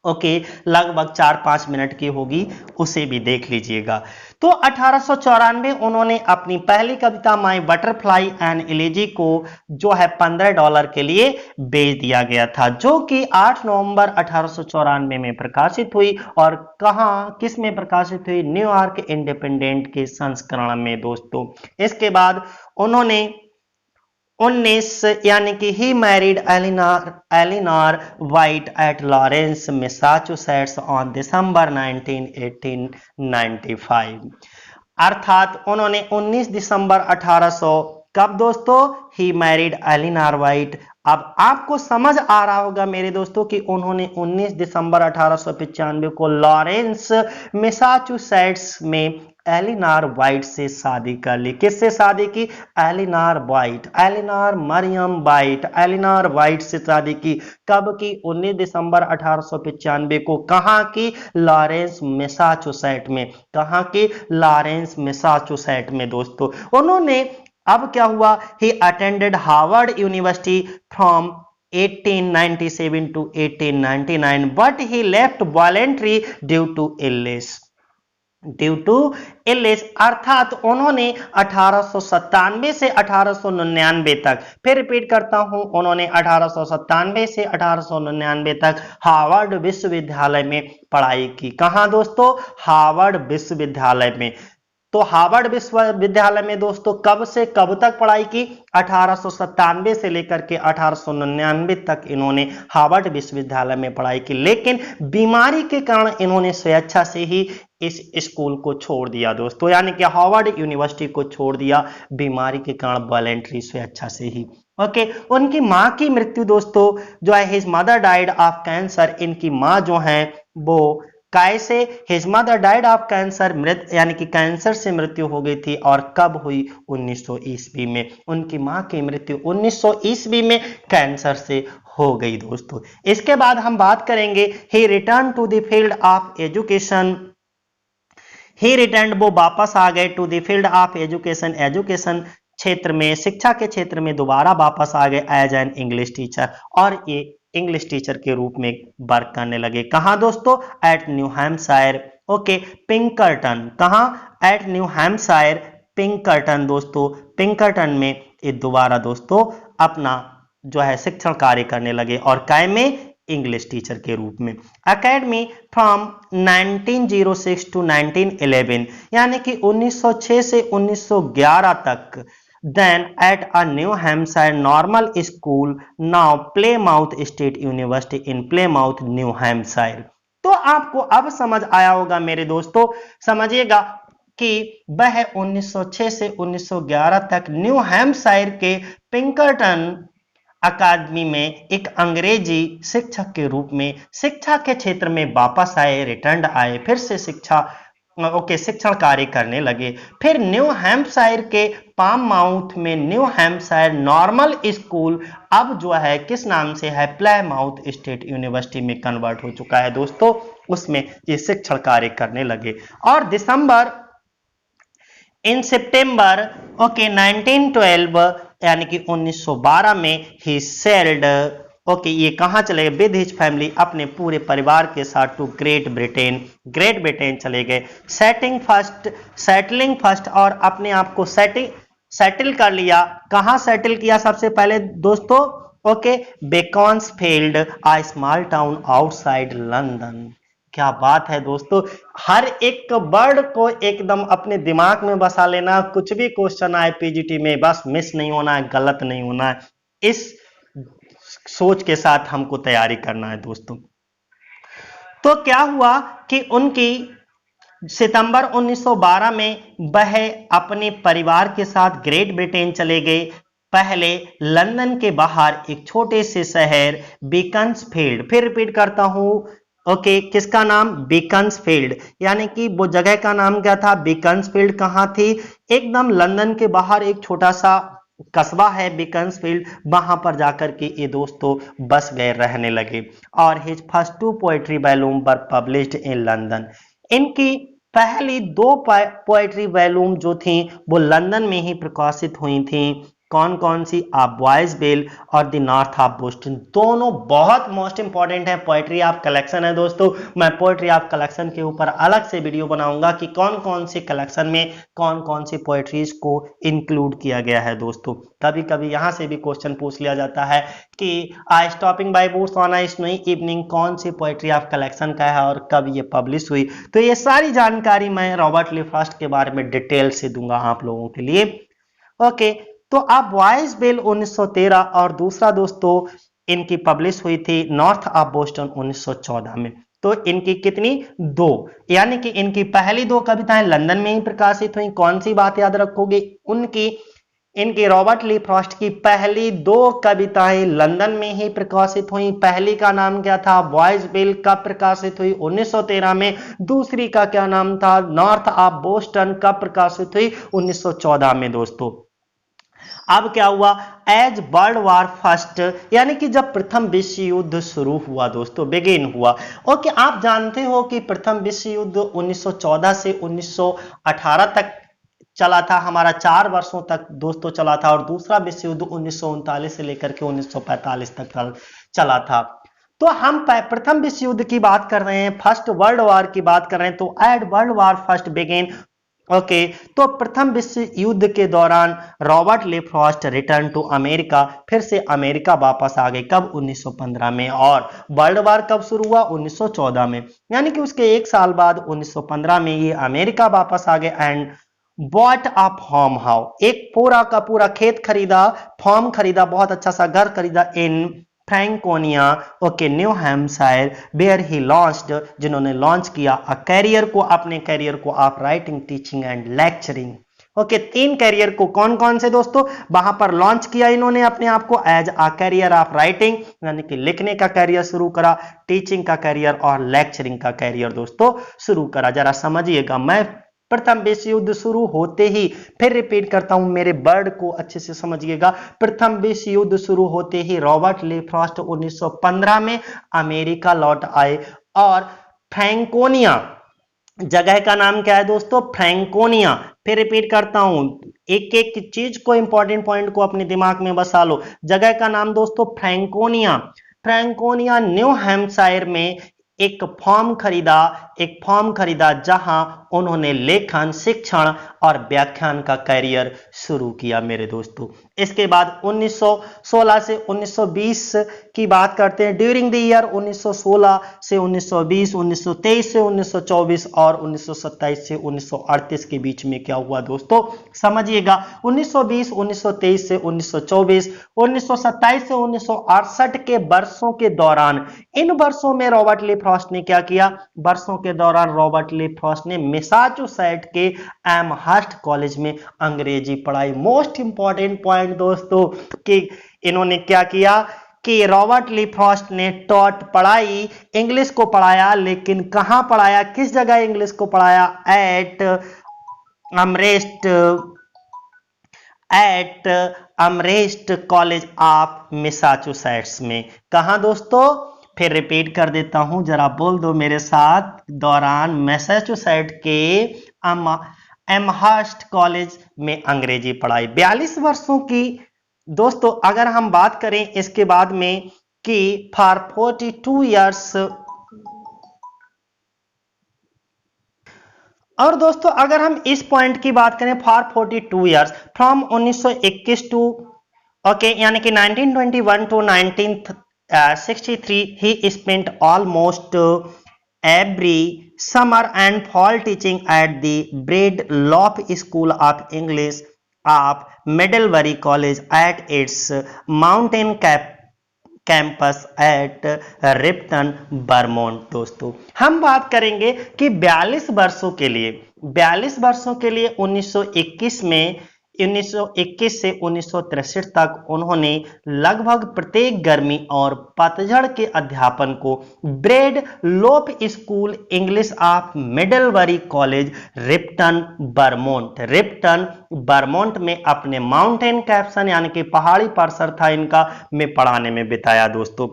ओके, लगभग 4-5 मिनट की होगी, उसे भी देख लीजिएगा। तो 1894 उन्होंने अपनी पहली कविता माई बटरफ्लाई एंड इलेजी को जो है $15 के लिए बेच दिया गया था, जो कि 8 नवंबर 1894 में प्रकाशित हुई। और कहाँ, किस में प्रकाशित हुई, न्यूयॉर्क इंडिपेंडेंट के संस्करण में दोस्तों। इसके बाद उन्होंने 19 यानी कि he married Elinor White at Lawrence Massachusetts on December 19, 1895। अर्थात उन्होंने 19 दिसंबर 1800, कब दोस्तों, ही मैरिड एलिनॉर वाइट। अब आपको समझ आ रहा होगा मेरे दोस्तों कि उन्होंने 19 दिसंबर 1895 को लॉरेंस मैसाचुसेट्स में एलिनॉर वाइट से शादी कर ली। किससे शादी की, एलिनॉर वाइट, एलिनॉर मरियम वाइट, एलिनॉर वाइट से शादी की। कब की, 19 दिसंबर 1895 को। कहां की, लॉरेंस मैसाचुसेट में। कहां की, लॉरेंस मैसाचुसेट में दोस्तों। उन्होंने, अब क्या हुआ, he attended Harvard university from 1897 to 1899 but he left voluntary due to illness। Due to illness, अर्थात उन्होंने 1897 से 1899 तक, फिर रिपीट करता हूं, उन्होंने 1897 से 1899 तक हार्वर्ड विश्वविद्यालय में पढ़ाई की। कहां दोस्तों, हार्वर्ड विश्वविद्यालय में। तो हार्वर्ड विश्वविद्यालय में दोस्तों कब से कब तक पढ़ाई की, 1897 से लेकर के 1899 तक इन्होंने हार्वर्ड विश्वविद्यालय में पढ़ाई की। लेकिन बीमारी के कारण इन्होंने स्वेच्छा से ही इस स्कूल को छोड़ दिया दोस्तों, यानी कि हार्वर्ड यूनिवर्सिटी को छोड़ दिया बीमारी के कारण, वॉलेंट्री, स्वेच्छा से ही। ओके, उनकी मां की मृत्यु दोस्तों जो है, his mother died of cancer. इनकी मां जो है वो कैसे, his mother died of cancer, यानी कि कैंसर से मृत्यु हो गई थी। और कब हुई, 1900 ईस्वी में। उनकी मां की मृत्यु 1900 ईस्वी में कैंसर से हो गई दोस्तों। इसके बाद हम बात करेंगे, he return to the field of education. He return, वो वापस आ गए, to the field of education, education क्षेत्र में, शिक्षा के क्षेत्र में दोबारा वापस आ गए एज एन इंग्लिश टीचर। और ये इंग्लिश टीचर के रूप में वर्क करने लगे। कहां दोस्तों, एट न्यू हैम्पशायर, ओके, पिंकरटन। कहां, एट न्यू हैम्पशायर, पिंकरटन दोस्तों। पिंकरटन में ये दोबारा दोस्तों अपना जो है शिक्षण कार्य करने लगे, और काय में, इंग्लिश टीचर के रूप में। एकेडमी फ्रॉम 1906 टू 1911, यानी कि 1906 से 1911 तक। Then at a New Hampshire normal school, now Plymouth State University in Plymouth, New Hampshire। तो आपको अब समझ आया होगा मेरे दोस्तों, समझिएगा कि वह 1906 से 1911 तक न्यू हैम्पशायर के पिंकरटन अकादमी में एक अंग्रेजी शिक्षक के रूप में शिक्षा के क्षेत्र में वापस आए, रिटर्न आए, फिर से शिक्षण कार्य करने लगे। फिर न्यू हैम्पशायर के पाममाउथ में न्यू हैम्पशायर नॉर्मल स्कूल अब जो है किस नाम से है, प्लायमाउथ स्टेट यूनिवर्सिटी में कन्वर्ट हो चुका है दोस्तों। उसमें ये शिक्षण कार्य करने लगे। और इन सितंबर 1912 यानी कि 1912 में ही सेल्ड, ये कहां चले गए, विद हिज फैमिली, अपने पूरे परिवार के साथ, टू ग्रेट ब्रिटेन चले गए। सेटलिंग फर्स्ट, और अपने आप को सेटल कर लिया। कहां सेटल किया सबसे पहले दोस्तों, Beaconsfield, a small town outside London. क्या बात है दोस्तों, हर एक वर्ड को एकदम अपने दिमाग में बसा लेना। कुछ भी क्वेश्चन आए पीजीटी में, बस मिस नहीं होना है, गलत नहीं होना है, इस सोच के साथ हमको तैयारी करना है दोस्तों। तो क्या हुआ कि उनकी सितंबर 1912 में वह अपने परिवार के साथ ग्रेट ब्रिटेन चले गए। पहले लंदन के बाहर एक छोटे से शहर बीकन्सफील्ड, फिर रिपीट करता हूं, ओके, किसका नाम? बीकन्सफील्ड, यानी कि वो जगह का नाम क्या था? बीकन्सफील्ड। कहां थी? एकदम लंदन के बाहर एक छोटा सा कस्बा है बीकन्सफील्ड, वहां पर जाकर के ये दोस्तों बस गए, रहने लगे। और his first 2 poetry volume were published in London. इनकी पहली 2 पोएट्री वॉल्यूम जो थी वो लंदन में ही प्रकाशित हुई थी। कौन कौन सी? आ बॉयज बेल और द नॉर्थ ऑफ बोस्टन। दोनों बहुत मोस्ट इंपॉर्टेंट है, पोएट्री ऑफ कलेक्शन है दोस्तों। मैं पोएट्री ऑफ कलेक्शन के ऊपर अलग से वीडियो बनाऊंगा कि कौन कौन से कलेक्शन में कौन कौन सी पोएट्रीज को इंक्लूड किया गया है दोस्तों। कभी कभी यहां से भी क्वेश्चन पूछ लिया जाता है कि I stopping by woods on a snowy evening कौन सी पोएट्री ऑफ कलेक्शन का है और कब ये पब्लिश हुई। तो ये सारी जानकारी मैं रॉबर्ट ली फ्रॉस्ट के बारे में डिटेल से दूंगा आप लोगों के लिए। ओके, तो अब बॉयज बेल 1913 और दूसरा दोस्तों इनकी पब्लिश हुई थी नॉर्थ ऑफ बोस्टन 1914 में। तो इनकी कितनी? 2, यानी कि इनकी पहली 2 कविताएं लंदन में ही प्रकाशित हुई। कौन सी बात याद रखोगे? इनकी रॉबर्ट ली फ्रॉस्ट की पहली 2 कविताएं लंदन में ही प्रकाशित हुई। पहली का नाम क्या था? Boy's will. कब प्रकाशित हुई? 1913 में। दूसरी का क्या नाम था? North of Boston. कब प्रकाशित हुई? 1914 में दोस्तों। अब क्या हुआ? एज वर्ल्ड वॉर फर्स्ट, यानी कि जब प्रथम विश्व युद्ध शुरू हुआ दोस्तों, बिगिन हुआ। ओके, आप जानते हो कि प्रथम विश्व युद्ध 1914 से 1918 तक चला था, हमारा 4 वर्षों तक दोस्तों चला था। और दूसरा विश्व युद्ध 1939 से लेकर के 1945 तक चला था। तो हम प्रथम विश्व युद्ध की बात कर रहे हैं, फर्स्ट वर्ल्ड वॉर की बात कर रहे हैं। तो at world war first begin, okay, तो प्रथम विश्व युद्ध के दौरान Robert Lee Frost return to America, फिर से अमेरिका वापस आ गए। कब? 1915 में। और वर्ल्ड वॉर कब शुरू हुआ? 1914 में, यानी कि उसके 1 साल बाद 1915 में ये अमेरिका वापस आ गए। And bought a farm house, एक पूरा का पूरा खेत खरीदा, फार्म खरीदा, बहुत अच्छा सा घर खरीदा in Franconia, okay, New Hampshire, where he launched, जिन्होंने लॉन्च किया अ कैरियर को, अपने कैरियर को of writing, teaching and lecturing. Okay, 3 career को कौन कौन से दोस्तों वहां पर लॉन्च किया इन्होंने अपने आप को? As a career of writing, यानी कि लिखने का कैरियर शुरू करा, टीचिंग का कैरियर और लेक्चरिंग का कैरियर दोस्तों शुरू करा। जरा समझिएगा, मैं प्रथम विश्व युद्ध शुरू होते ही, फिर रिपीट करता हूं, मेरे वर्ड को अच्छे से समझिएगा। प्रथम विश्व युद्ध शुरू होते ही रॉबर्ट ली फ्रॉस्ट 1915 में अमेरिका लौट आए। और फ्रैंकोनिया जगह का नाम क्या है दोस्तों? फ्रैंकोनिया। फिर रिपीट करता हूं, एक एक चीज को, इंपॉर्टेंट पॉइंट को अपने दिमाग में बसा लो। जगह का नाम दोस्तों फ्रैंकोनिया। फ्रैंकोनिया न्यू हैम्पशायर में एक फॉर्म खरीदा जहां उन्होंने लेखन, शिक्षण और व्याख्यान का कैरियर शुरू किया मेरे दोस्तों। इसके बाद 1916 से 1920 की बात करते हैं। ड्यूरिंग द ईयर 1916 से 1920, 1923 से 1924 और 1927 से 1938 के बीच में क्या हुआ दोस्तों समझिएगा। 1920, 1923 से 1924, 1927 से 1968 के वर्षों के दौरान, इन वर्षों में रॉबर्ट ली फ्रॉस्ट ने क्या किया? वर्षों के दौरान रॉबर्ट ली फ्रॉस्ट ने मैसाचुसेट्स के एमहर्स्ट कॉलेज में अंग्रेजी पढ़ाई। मोस्ट इंपॉर्टेंट पॉइंट दोस्तों कि इन्होंने क्या किया कि रॉबर्ट ली फ्रॉस्ट ने टॉट पढ़ाई, इंग्लिश को पढ़ाया, लेकिन कहां पढ़ाया, किस जगह इंग्लिश को पढ़ाया? एट अमरेस्ट कॉलेज ऑफ मैसाचुसेट्स में। कहां दोस्तों? फिर रिपीट कर देता हूं, जरा बोल दो मेरे साथ दौरान। मैसाचुसेट्स के एमहर्स्ट कॉलेज में अंग्रेजी पढ़ाई। 42 वर्षों की दोस्तों अगर हम बात करें इसके बाद में कि फॉर 42 ईयर्स, और दोस्तों अगर हम इस पॉइंट की बात करें for 42 years from 1921 to, okay, यानी कि 1921 to 1963 he spent almost every summer and fall teaching at the Braidlop School of English of Middlebury College at its mountain campus at Ripton Vermont. दोस्तों हम बात करेंगे कि 42 वर्षों के लिए 1921 में 1921 से 1963 तक उन्होंने लगभग प्रत्येक गर्मी और पतझड़ के अध्यापन को bread Loaf school English of Middlebury college रिप्टन बर्मोंट में अपने माउंटेन कैप्सन यानी कि पहाड़ी परिसर था इनका में पढ़ाने में बिताया दोस्तों।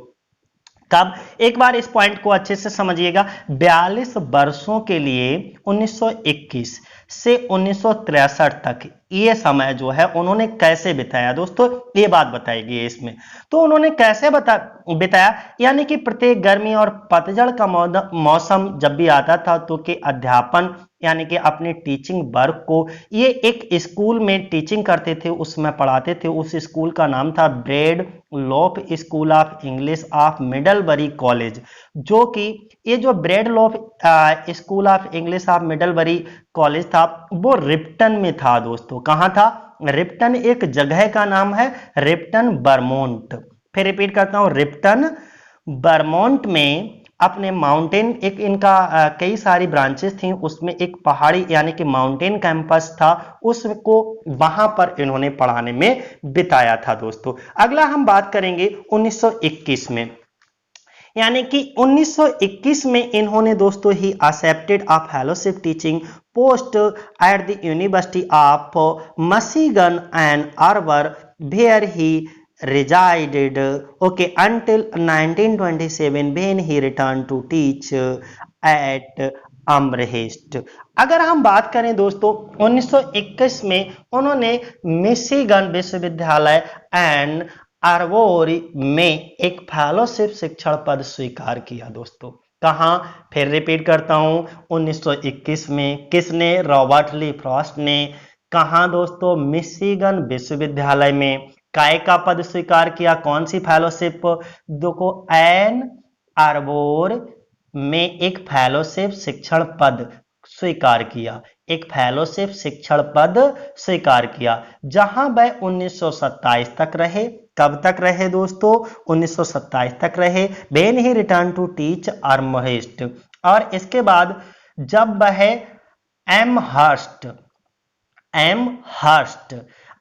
कब, एक बार इस पॉइंट को अच्छे से समझिएगा, 42 वर्षों के लिए 1921 से 1963 तक ये समय जो है उन्होंने कैसे बिताया दोस्तों, ये बात बताएगी इसमें। तो उन्होंने कैसे बिताया, यानी कि प्रत्येक गर्मी और पतझड़ का मौसम जब भी आता था तो कि अध्यापन यानी कि अपने टीचिंग वर्क को ये एक स्कूल में टीचिंग करते थे, उसमें पढ़ाते थे। उस स्कूल का नाम था Bread Loaf School of English of Middlebury College, जो कि ये जो Bread Loaf School of English of Middlebury College था वो रिप्टन में था दोस्तों। कहां था? रिप्टन एक जगह का नाम है, रिप्टन बर्मोंट। फिर रिपीट करता हूं, रिप्टन बर्मोंट में अपने माउंटेन, एक इनका कई सारी ब्रांचेस थी, उसमें एक पहाड़ी यानी कि माउंटेन कैंपस था, उसको वहां पर इन्होंने पढ़ाने में बिताया था दोस्तों। अगला हम बात करेंगे 1921 में, यानी कि 1921 में इन्होंने दोस्तों he accepted a fellowship teaching post at the university of Michigan Ann Arbor where he resided until 1927 when he returned to teach at Amherst. अगर हम बात करें दोस्तों 1921 में उन्होंने मिशिगन विश्वविद्यालय एंड आर्बोरी में एक फेलोशिप शिक्षण पद स्वीकार किया दोस्तों। कहां? फिर रिपीट करता हूं, 1921 में किसने? रॉबर्ट ली फ्रॉस्ट ने। कहां दोस्तों? मिशिगन विश्वविद्यालय में काय का पद स्वीकार किया? कौन सी फेलोशिप? देखो, एन आर्बोर में एक फेलोशिप शिक्षण पद स्वीकार किया, एक फेलोशिप शिक्षण पद स्वीकार किया, जहां वह 1927 तक रहे। कब तक रहे दोस्तों? 1927 तक रहे। When he return to teach Amherst, और इसके बाद जब वह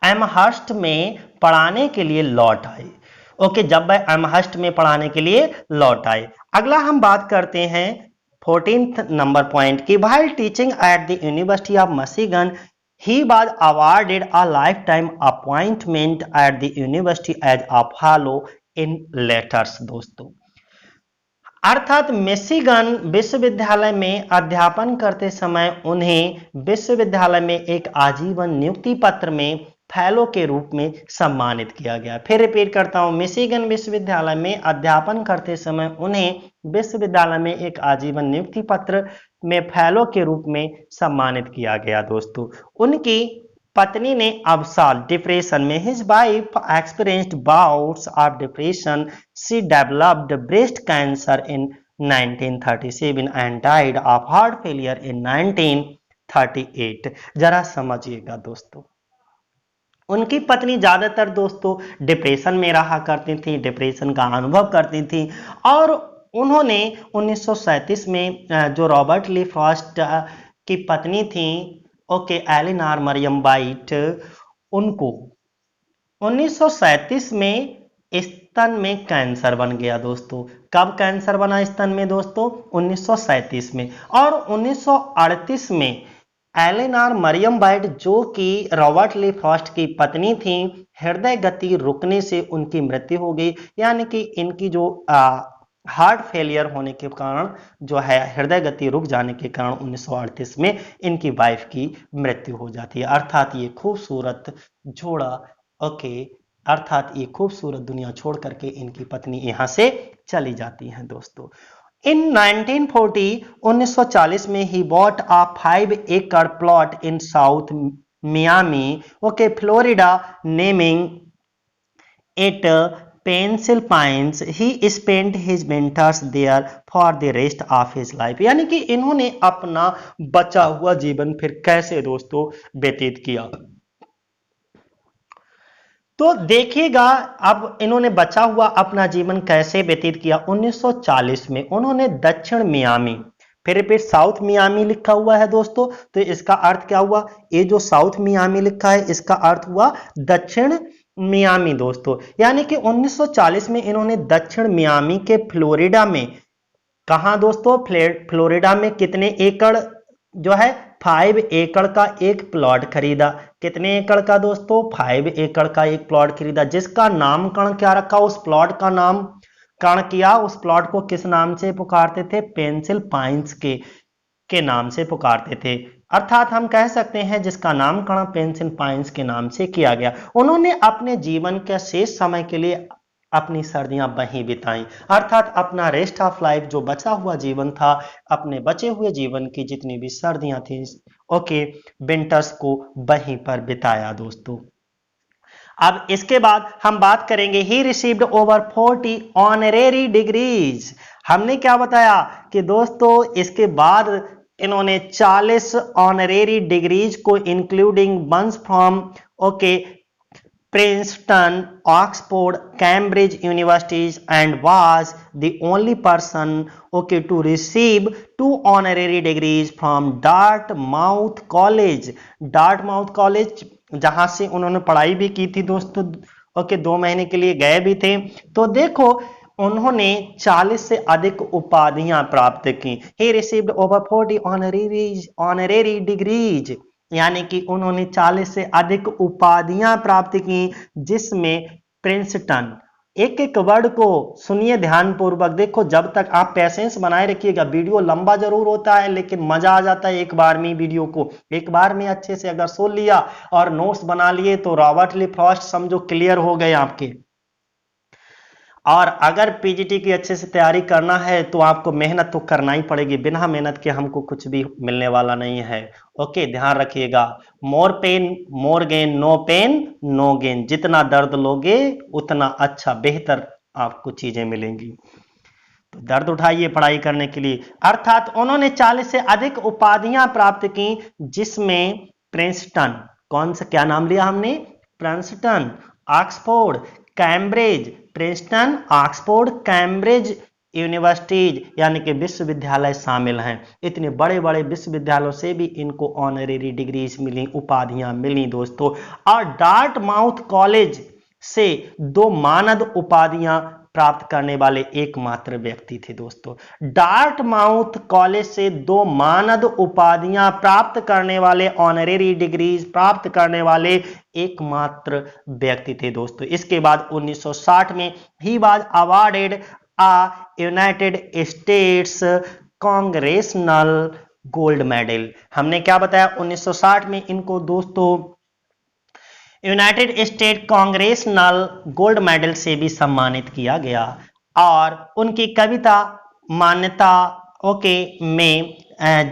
एमहर्स्ट में पढ़ाने के लिए लौट आए। ओके, जब वह एमहर्स्ट में पढ़ाने के लिए लौट आए। अगला हम बात करते हैं 14th नंबर पॉइंट की। While teaching at the university of Michigan he was awarded a lifetime appointment at the university as a fellow in letters दोस्तों। अर्थात मिशिगन विश्वविद्यालय में अध्यापन करते समय उन्हें विश्वविद्यालय में एक आजीवन नियुक्ति पत्र में फेलो के रूप में सम्मानित किया गया। फिर रिपीट करता हूं, मिशिगन विश्वविद्यालय में अध्यापन करते समय उन्हें विश्वविद्यालय में एक आजीवन नियुक्ति पत्र में फेलो के रूप में सम्मानित किया गया दोस्तों। उनकी पत्नी ने अवसाद डिप्रेशन में, his wife experienced bouts of depression, she developed breast cancer in 1937 and died of heart failure in 1938। जरा समझिएगा दोस्तों, उनकी पत्नी ज्यादातर दोस्तों डिप्रेशन में रहा करती थी, डिप्रेशन का अनुभव करती थी, और उन्होंने 1937 में जो रॉबर्ट ली फ्रॉस्ट की पत्नी थी, ओके, एलिनॉर मरियम वाइट, उनको 1937 में स्तन में कैंसर बन गया दोस्तों। कब कैंसर बना स्तन में दोस्तों? 1937 में। और 1938 में एलिनॉर मरियम वाइट, जो कि रॉबर्ट ली फ्रॉस्ट की पत्नी थी, हृदय गति रुकने से उनकी मृत्यु हो गई। यानी कि इनकी जो हार्ट फेलियर होने के कारण जो है हृदय गति रुक जाने के कारण 1938 में इनकी वाइफ की मृत्यु हो जाती है। अर्थात ये खूबसूरत जोड़ा, ओके, अर्थात ये खूबसूरत दुनिया छोड़ करके इनकी पत्नी यहां से चली जाती हैं दोस्तों। इन 1940 में ही बॉट अ 5 एकड़ plot in south Miami, okay, Florida, naming it pencil pines. He spent his winters there for the rest of his life. यानी कि इन्होंने अपना बचा हुआ जीवन फिर कैसे दोस्तों व्यतीत किया, तो देखिएगा अब इन्होंने बचा हुआ अपना जीवन कैसे व्यतीत किया। 1940 में उन्होंने दक्षिण मियामी फिर रिपीट, साउथ मियामी लिखा हुआ है दोस्तों, तो इसका अर्थ क्या हुआ? ये जो साउथ मियामी लिखा है इसका अर्थ हुआ दक्षिण मियामी दोस्तों। यानी कि 1940 में इन्होंने दक्षिण मियामी के फ्लोरिडा में, कहां दोस्तों? फ्लोरिडा में कितने एकड़ जो है 5 एकड़ का एक प्लॉट खरीदा। कितने एकड़ का दोस्तों? 5 एकड़ का एक प्लॉट खरीदा, जिसका नामकरण क्या रखा? उस प्लॉट का नामकरण किया। उस प्लॉट को किस नाम से पुकारते थे? पेंसिल पाइन्स के नाम से पुकारते थे। अर्थात हम कह सकते हैं जिसका नामकरण पेंसिल पाइन्स के नाम से किया गया। उन्होंने अपने जीवन के शेष समय के लिए अपनी सर्दियां वहीं बिताई, अर्थात अपना रेस्ट ऑफ लाइफ जो बचा हुआ जीवन था, अपने बचे हुए जीवन की जितनी भी सर्दियां थी, ओके, विंटर्स को वहीं पर बिताया दोस्तों। अब इसके बाद हम बात करेंगे, he received over 40 honorary degrees. हमने क्या बताया कि दोस्तों इसके बाद इन्होंने 40 ऑनरेरी डिग्रीज को including ones from okay Princeton, Oxford, Cambridge universities, and was the only person to receive 2 honorary degrees from Dartmouth College. Dartmouth College जहां से उन्होंने पढ़ाई भी की थी दोस्तों, 2 महीने के लिए गए भी थे। तो देखो उन्होंने 40 से अधिक उपाधियां प्राप्त की। He received over 40 honorary degrees, यानी कि उन्होंने 40 से अधिक उपाधियां प्राप्त की, जिसमें प्रिंसटन, एक एक वर्ड को सुनिए ध्यानपूर्वक। देखो जब तक आप पैसेंस बनाए रखिएगा, वीडियो लंबा जरूर होता है लेकिन मजा आ जाता है एक बार में। वीडियो को एक बार में अच्छे से अगर सुन लिया और नोट्स बना लिए तो रॉबर्ट ली फ्रॉस्ट समझो क्लियर हो गए आपके। और अगर पीजीटी की अच्छे से तैयारी करना है तो आपको मेहनत तो करना ही पड़ेगी, बिना मेहनत के हमको कुछ भी मिलने वाला नहीं है। ओके, ध्यान रखिएगा। More pain more gain, no pain no gain. जितना दर्द लोगे उतना अच्छा बेहतर आपको चीजें मिलेंगी। तो दर्द उठाइए पढ़ाई करने के लिए। अर्थात उन्होंने 40 से अधिक उपाधियां प्राप्त की, जिसमें प्रिंसटन, कौन सा क्या नाम लिया हमने? Princeton, Oxford, Cambridge, Princeton, Oxford, Cambridge universities यानी कि विश्वविद्यालय शामिल हैं। इतने बड़े बड़े विश्वविद्यालयों से भी इनको ऑनरेरी डिग्रीज मिली, उपाधियां मिली दोस्तों। और डार्टमाउथ कॉलेज से 2 मानद उपाधियां प्राप्त करने वाले एकमात्र व्यक्ति थे दोस्तों। डार्टमाउथ कॉलेज से 2 मानद उपाधियां प्राप्त करने वाले, ऑनरेरी डिग्रीज प्राप्त करने वाले एकमात्र व्यक्ति थे दोस्तों। इसके बाद 1960 में he was awarded a United States congressional gold medal. हमने क्या बताया? 1960 में इनको दोस्तों United State congressional gold medal से भी सम्मानित किया गया। और उनकी कविता मान्यता में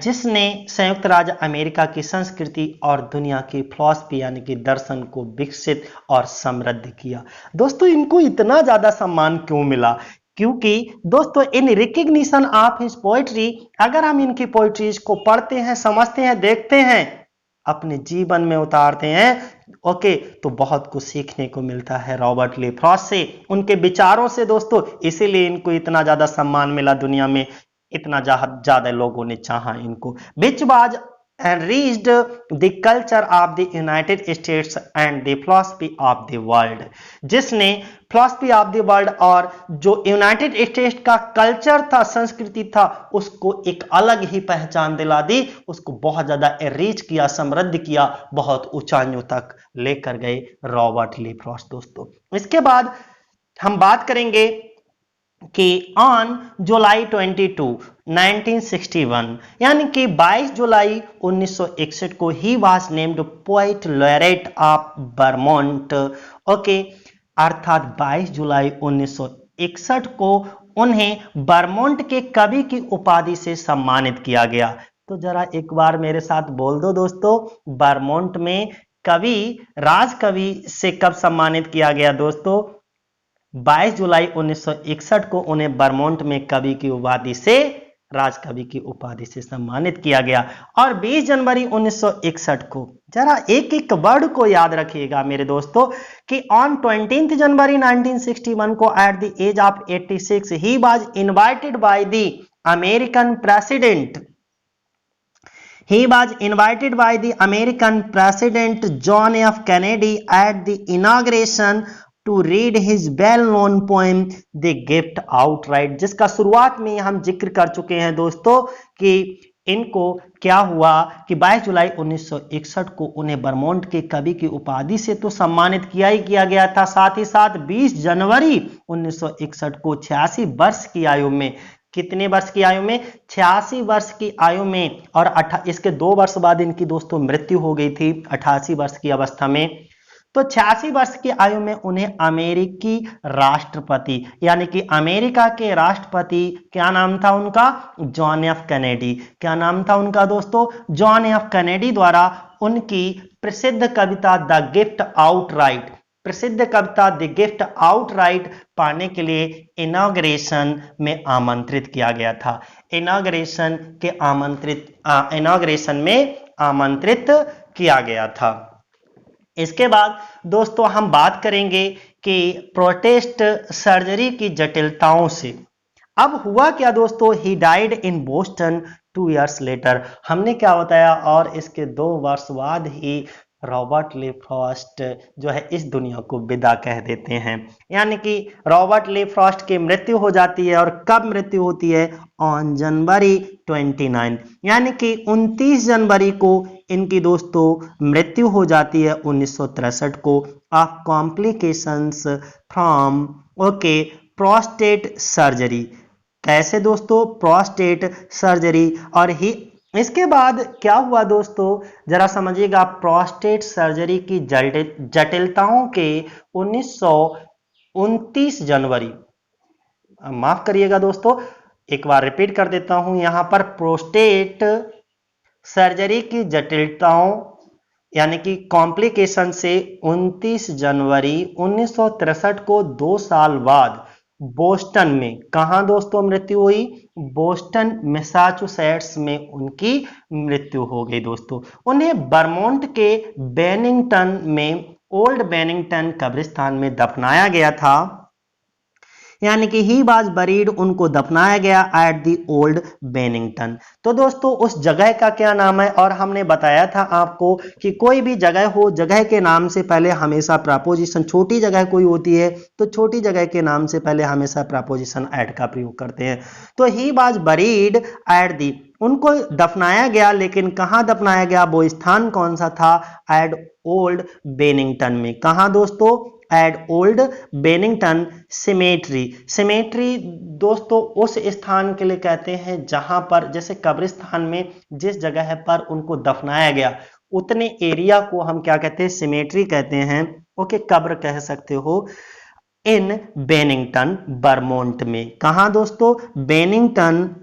जिसने संयुक्त राज्य अमेरिका की संस्कृति और दुनिया की फिलॉसफी यानी कि दर्शन को विकसित और समृद्ध किया। दोस्तों इनको इतना ज्यादा सम्मान क्यों मिला? क्योंकि दोस्तों इन रिकग्निशन ऑफ हिज पोएट्री, अगर हम इनकी पोएट्रीज को पढ़ते हैं, समझते हैं, देखते हैं, अपने जीवन में उतारते हैं, तो बहुत कुछ सीखने को मिलता है रॉबर्ट ली फ्रॉस्ट से, उनके विचारों से दोस्तों। इसीलिए इनको इतना ज्यादा सम्मान मिला, दुनिया में इतना ज्यादा लोगों ने चाहा इनको। Which was enriched the culture of the United States and the philosophy of the world, जिसने philosophy of the world और जो यूनाइटेड स्टेट्स का कल्चर था, संस्कृति था, उसको एक अलग ही पहचान दिला दी, उसको बहुत ज्यादा एनरिच किया, समृद्ध किया, बहुत ऊंचाइयों तक लेकर गए रॉबर्ट ली फ्रॉस्ट दोस्तों। इसके बाद हम बात करेंगे कि ऑन जुलाई 22, 1961 यानी कि 22 जुलाई 1961 को he was named poet laureate of Vermont. अर्थात 22 जुलाई 1961 को उन्हें वर्मोंट के कवि की उपाधि से सम्मानित किया गया। तो जरा एक बार मेरे साथ बोल दो दोस्तों, वर्मोंट में कवि, राजकवि से कब सम्मानित किया गया दोस्तों? 22 जुलाई 1961 को उन्हें वर्मोंट में कवि की उपाधि से, राजकवि की उपाधि से सम्मानित किया गया। और 20 जनवरी 1961 को, जरा एक एक वर्ड को याद रखिएगा मेरे दोस्तों, कि ऑन 20 जनवरी 1961 को at the age of 86 he was invited by the American president. He was invited by the American President John F. Kennedy at the inauguration to read his well-known poem The Gift Outright, जिसका शुरुआत में हम जिक्र कर चुके हैं दोस्तों कि इनको क्या हुआ कि 22 जुलाई 1961 को उन्हें बर्मोंट के कवि की उपाधि से तो सम्मानित किया ही किया गया था, साथ ही साथ 20 जनवरी 1961 को 86 वर्ष की आयु में, कितने वर्ष की आयु में, 86 वर्ष की आयु में, और इसके 2 वर्ष बाद इनकी दोस्तों मृत्यु हो गई थी 88 वर्ष की अवस्था में। तो 86 वर्ष की आयु में उन्हें अमेरिकी राष्ट्रपति यानी कि अमेरिका के राष्ट्रपति, क्या नाम था उनका, जॉन एफ कैनेडी। क्या नाम था उनका दोस्तों, जॉन एफ कैनेडी द्वारा उनकी प्रसिद्ध कविता द गिफ्ट आउटराइट, प्रसिद्ध कविता द गिफ्ट आउटराइट पाने के लिए इनॉग्रेशन में आमंत्रित किया गया था। इनॉग्रेशन में आमंत्रित किया गया था। इसके बाद दोस्तों हम बात करेंगे कि प्रोटेस्ट सर्जरी की जटिलताओं से। अब हुआ क्या दोस्तों, he died in Boston 2 years later, हमने क्या बताया, और इसके 2 वर्ष बाद ही रॉबर्ट ली फ्रॉस्ट जो है इस दुनिया को विदा कह देते हैं। यानी कि रॉबर्ट ली फ्रॉस्ट की मृत्यु हो जाती है, और कब मृत्यु होती है, ऑन जनवरी 29, यानी कि 29 जनवरी को इनकी दोस्तों मृत्यु हो जाती है 1963 को, of complications from prostate surgery. कैसे दोस्तों, प्रोस्टेट सर्जरी। और ही इसके बाद क्या हुआ दोस्तों, जरा समझिएगा, प्रोस्टेट सर्जरी की जटिलताओं के 1929 जनवरी, माफ करिएगा दोस्तों, एक बार रिपीट कर देता हूं, यहां पर प्रोस्टेट सर्जरी की जटिलताओं यानी कि कॉम्प्लिकेशन से 29 जनवरी 1963 को 2 साल बाद बोस्टन में, कहां दोस्तों मृत्यु हुई, बोस्टन मैसाचुसेट्स में उनकी मृत्यु हो गई दोस्तों। उन्हें बर्मोंट के बेनिंगटन में, ओल्ड बेनिंगटन कब्रिस्तान में दफनाया गया था, यानी कि ही वाज बरीड, उनको दफनाया गया एट दी ओल्ड बेनिंगटन। तो दोस्तों उस जगह का क्या नाम है, और हमने बताया था आपको कि कोई भी जगह हो, जगह के नाम से पहले हमेशा प्रपोजिशन, छोटी जगह कोई होती है तो छोटी जगह के नाम से पहले हमेशा प्रपोजिशन एट का प्रयोग करते हैं। तो he was buried at the, उनको दफनाया गया, लेकिन कहां दफनाया गया, वो स्थान कौन सा था, एट ओल्ड बेनिंगटन में। कहां दोस्तों, at old Bennington cemetery. Cemetery दोस्तों उस स्थान के लिए कहते हैं जहां पर, जैसे कब्रिस्तान में जिस जगह पर उनको दफनाया गया उतने एरिया को हम क्या कहते हैं, सिमेट्री कहते हैं, कब्र कह सकते हो, इन बेनिंगटन बर्मोंट में। कहां दोस्तों, बेनिंगटन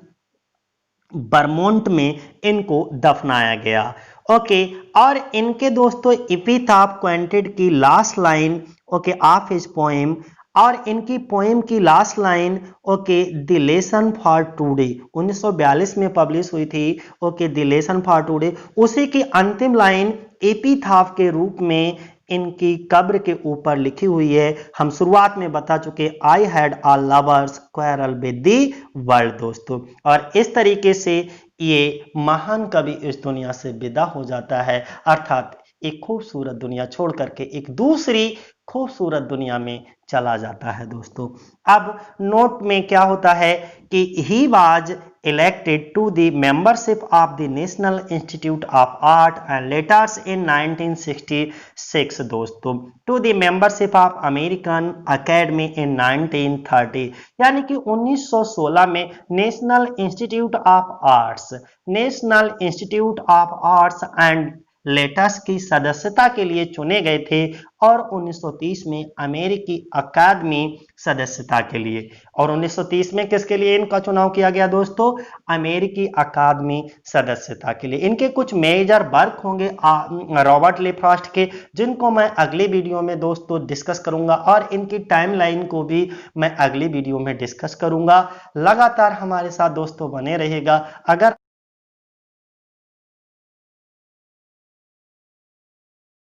बर्मोंट में इनको दफनाया गया। और इनके दोस्तों एपिटाफ क्वांटेड की last line of his poem, और इनकी पोएम की last line the lesson for today 1942 में पब्लिश हुई थी, द लेसन फॉर टुडे, उसी की अंतिम लाइन एपिटाफ के रूप में इनकी कब्र के ऊपर लिखी हुई है। हम शुरुआत में बता चुके, I had a lovers quarrel with the world दोस्तों। और इस तरीके से ये महान कवि इस दुनिया से विदा हो जाता है, अर्थात एक खूबसूरत दुनिया छोड़ करके एक दूसरी खूबसूरत दुनिया में चला जाता है दोस्तों। अब नोट में क्या होता है कि he was elected to the membership of the national institute of art and letters in 1966 दोस्तों, to the membership of American academy in 1930, यानी कि 1916 में national institute of arts and letters की सदस्यता के लिए चुने गए थे, और 1930 में अमेरिकी अकादमी सदस्यता के लिए, और 1930 में किसके लिए इनका चुनाव किया गया दोस्तों, अमेरिकी अकादमी सदस्यता के लिए। इनके कुछ मेजर वर्क होंगे रॉबर्ट ली फ्रॉस्ट के, जिनको मैं अगली वीडियो में दोस्तों डिस्कस करूंगा, और इनकी टाइमलाइन को भी मैं अगली वीडियो में डिस्कस करूंगा। लगातार हमारे साथ दोस्तों बने रहेगा। अगर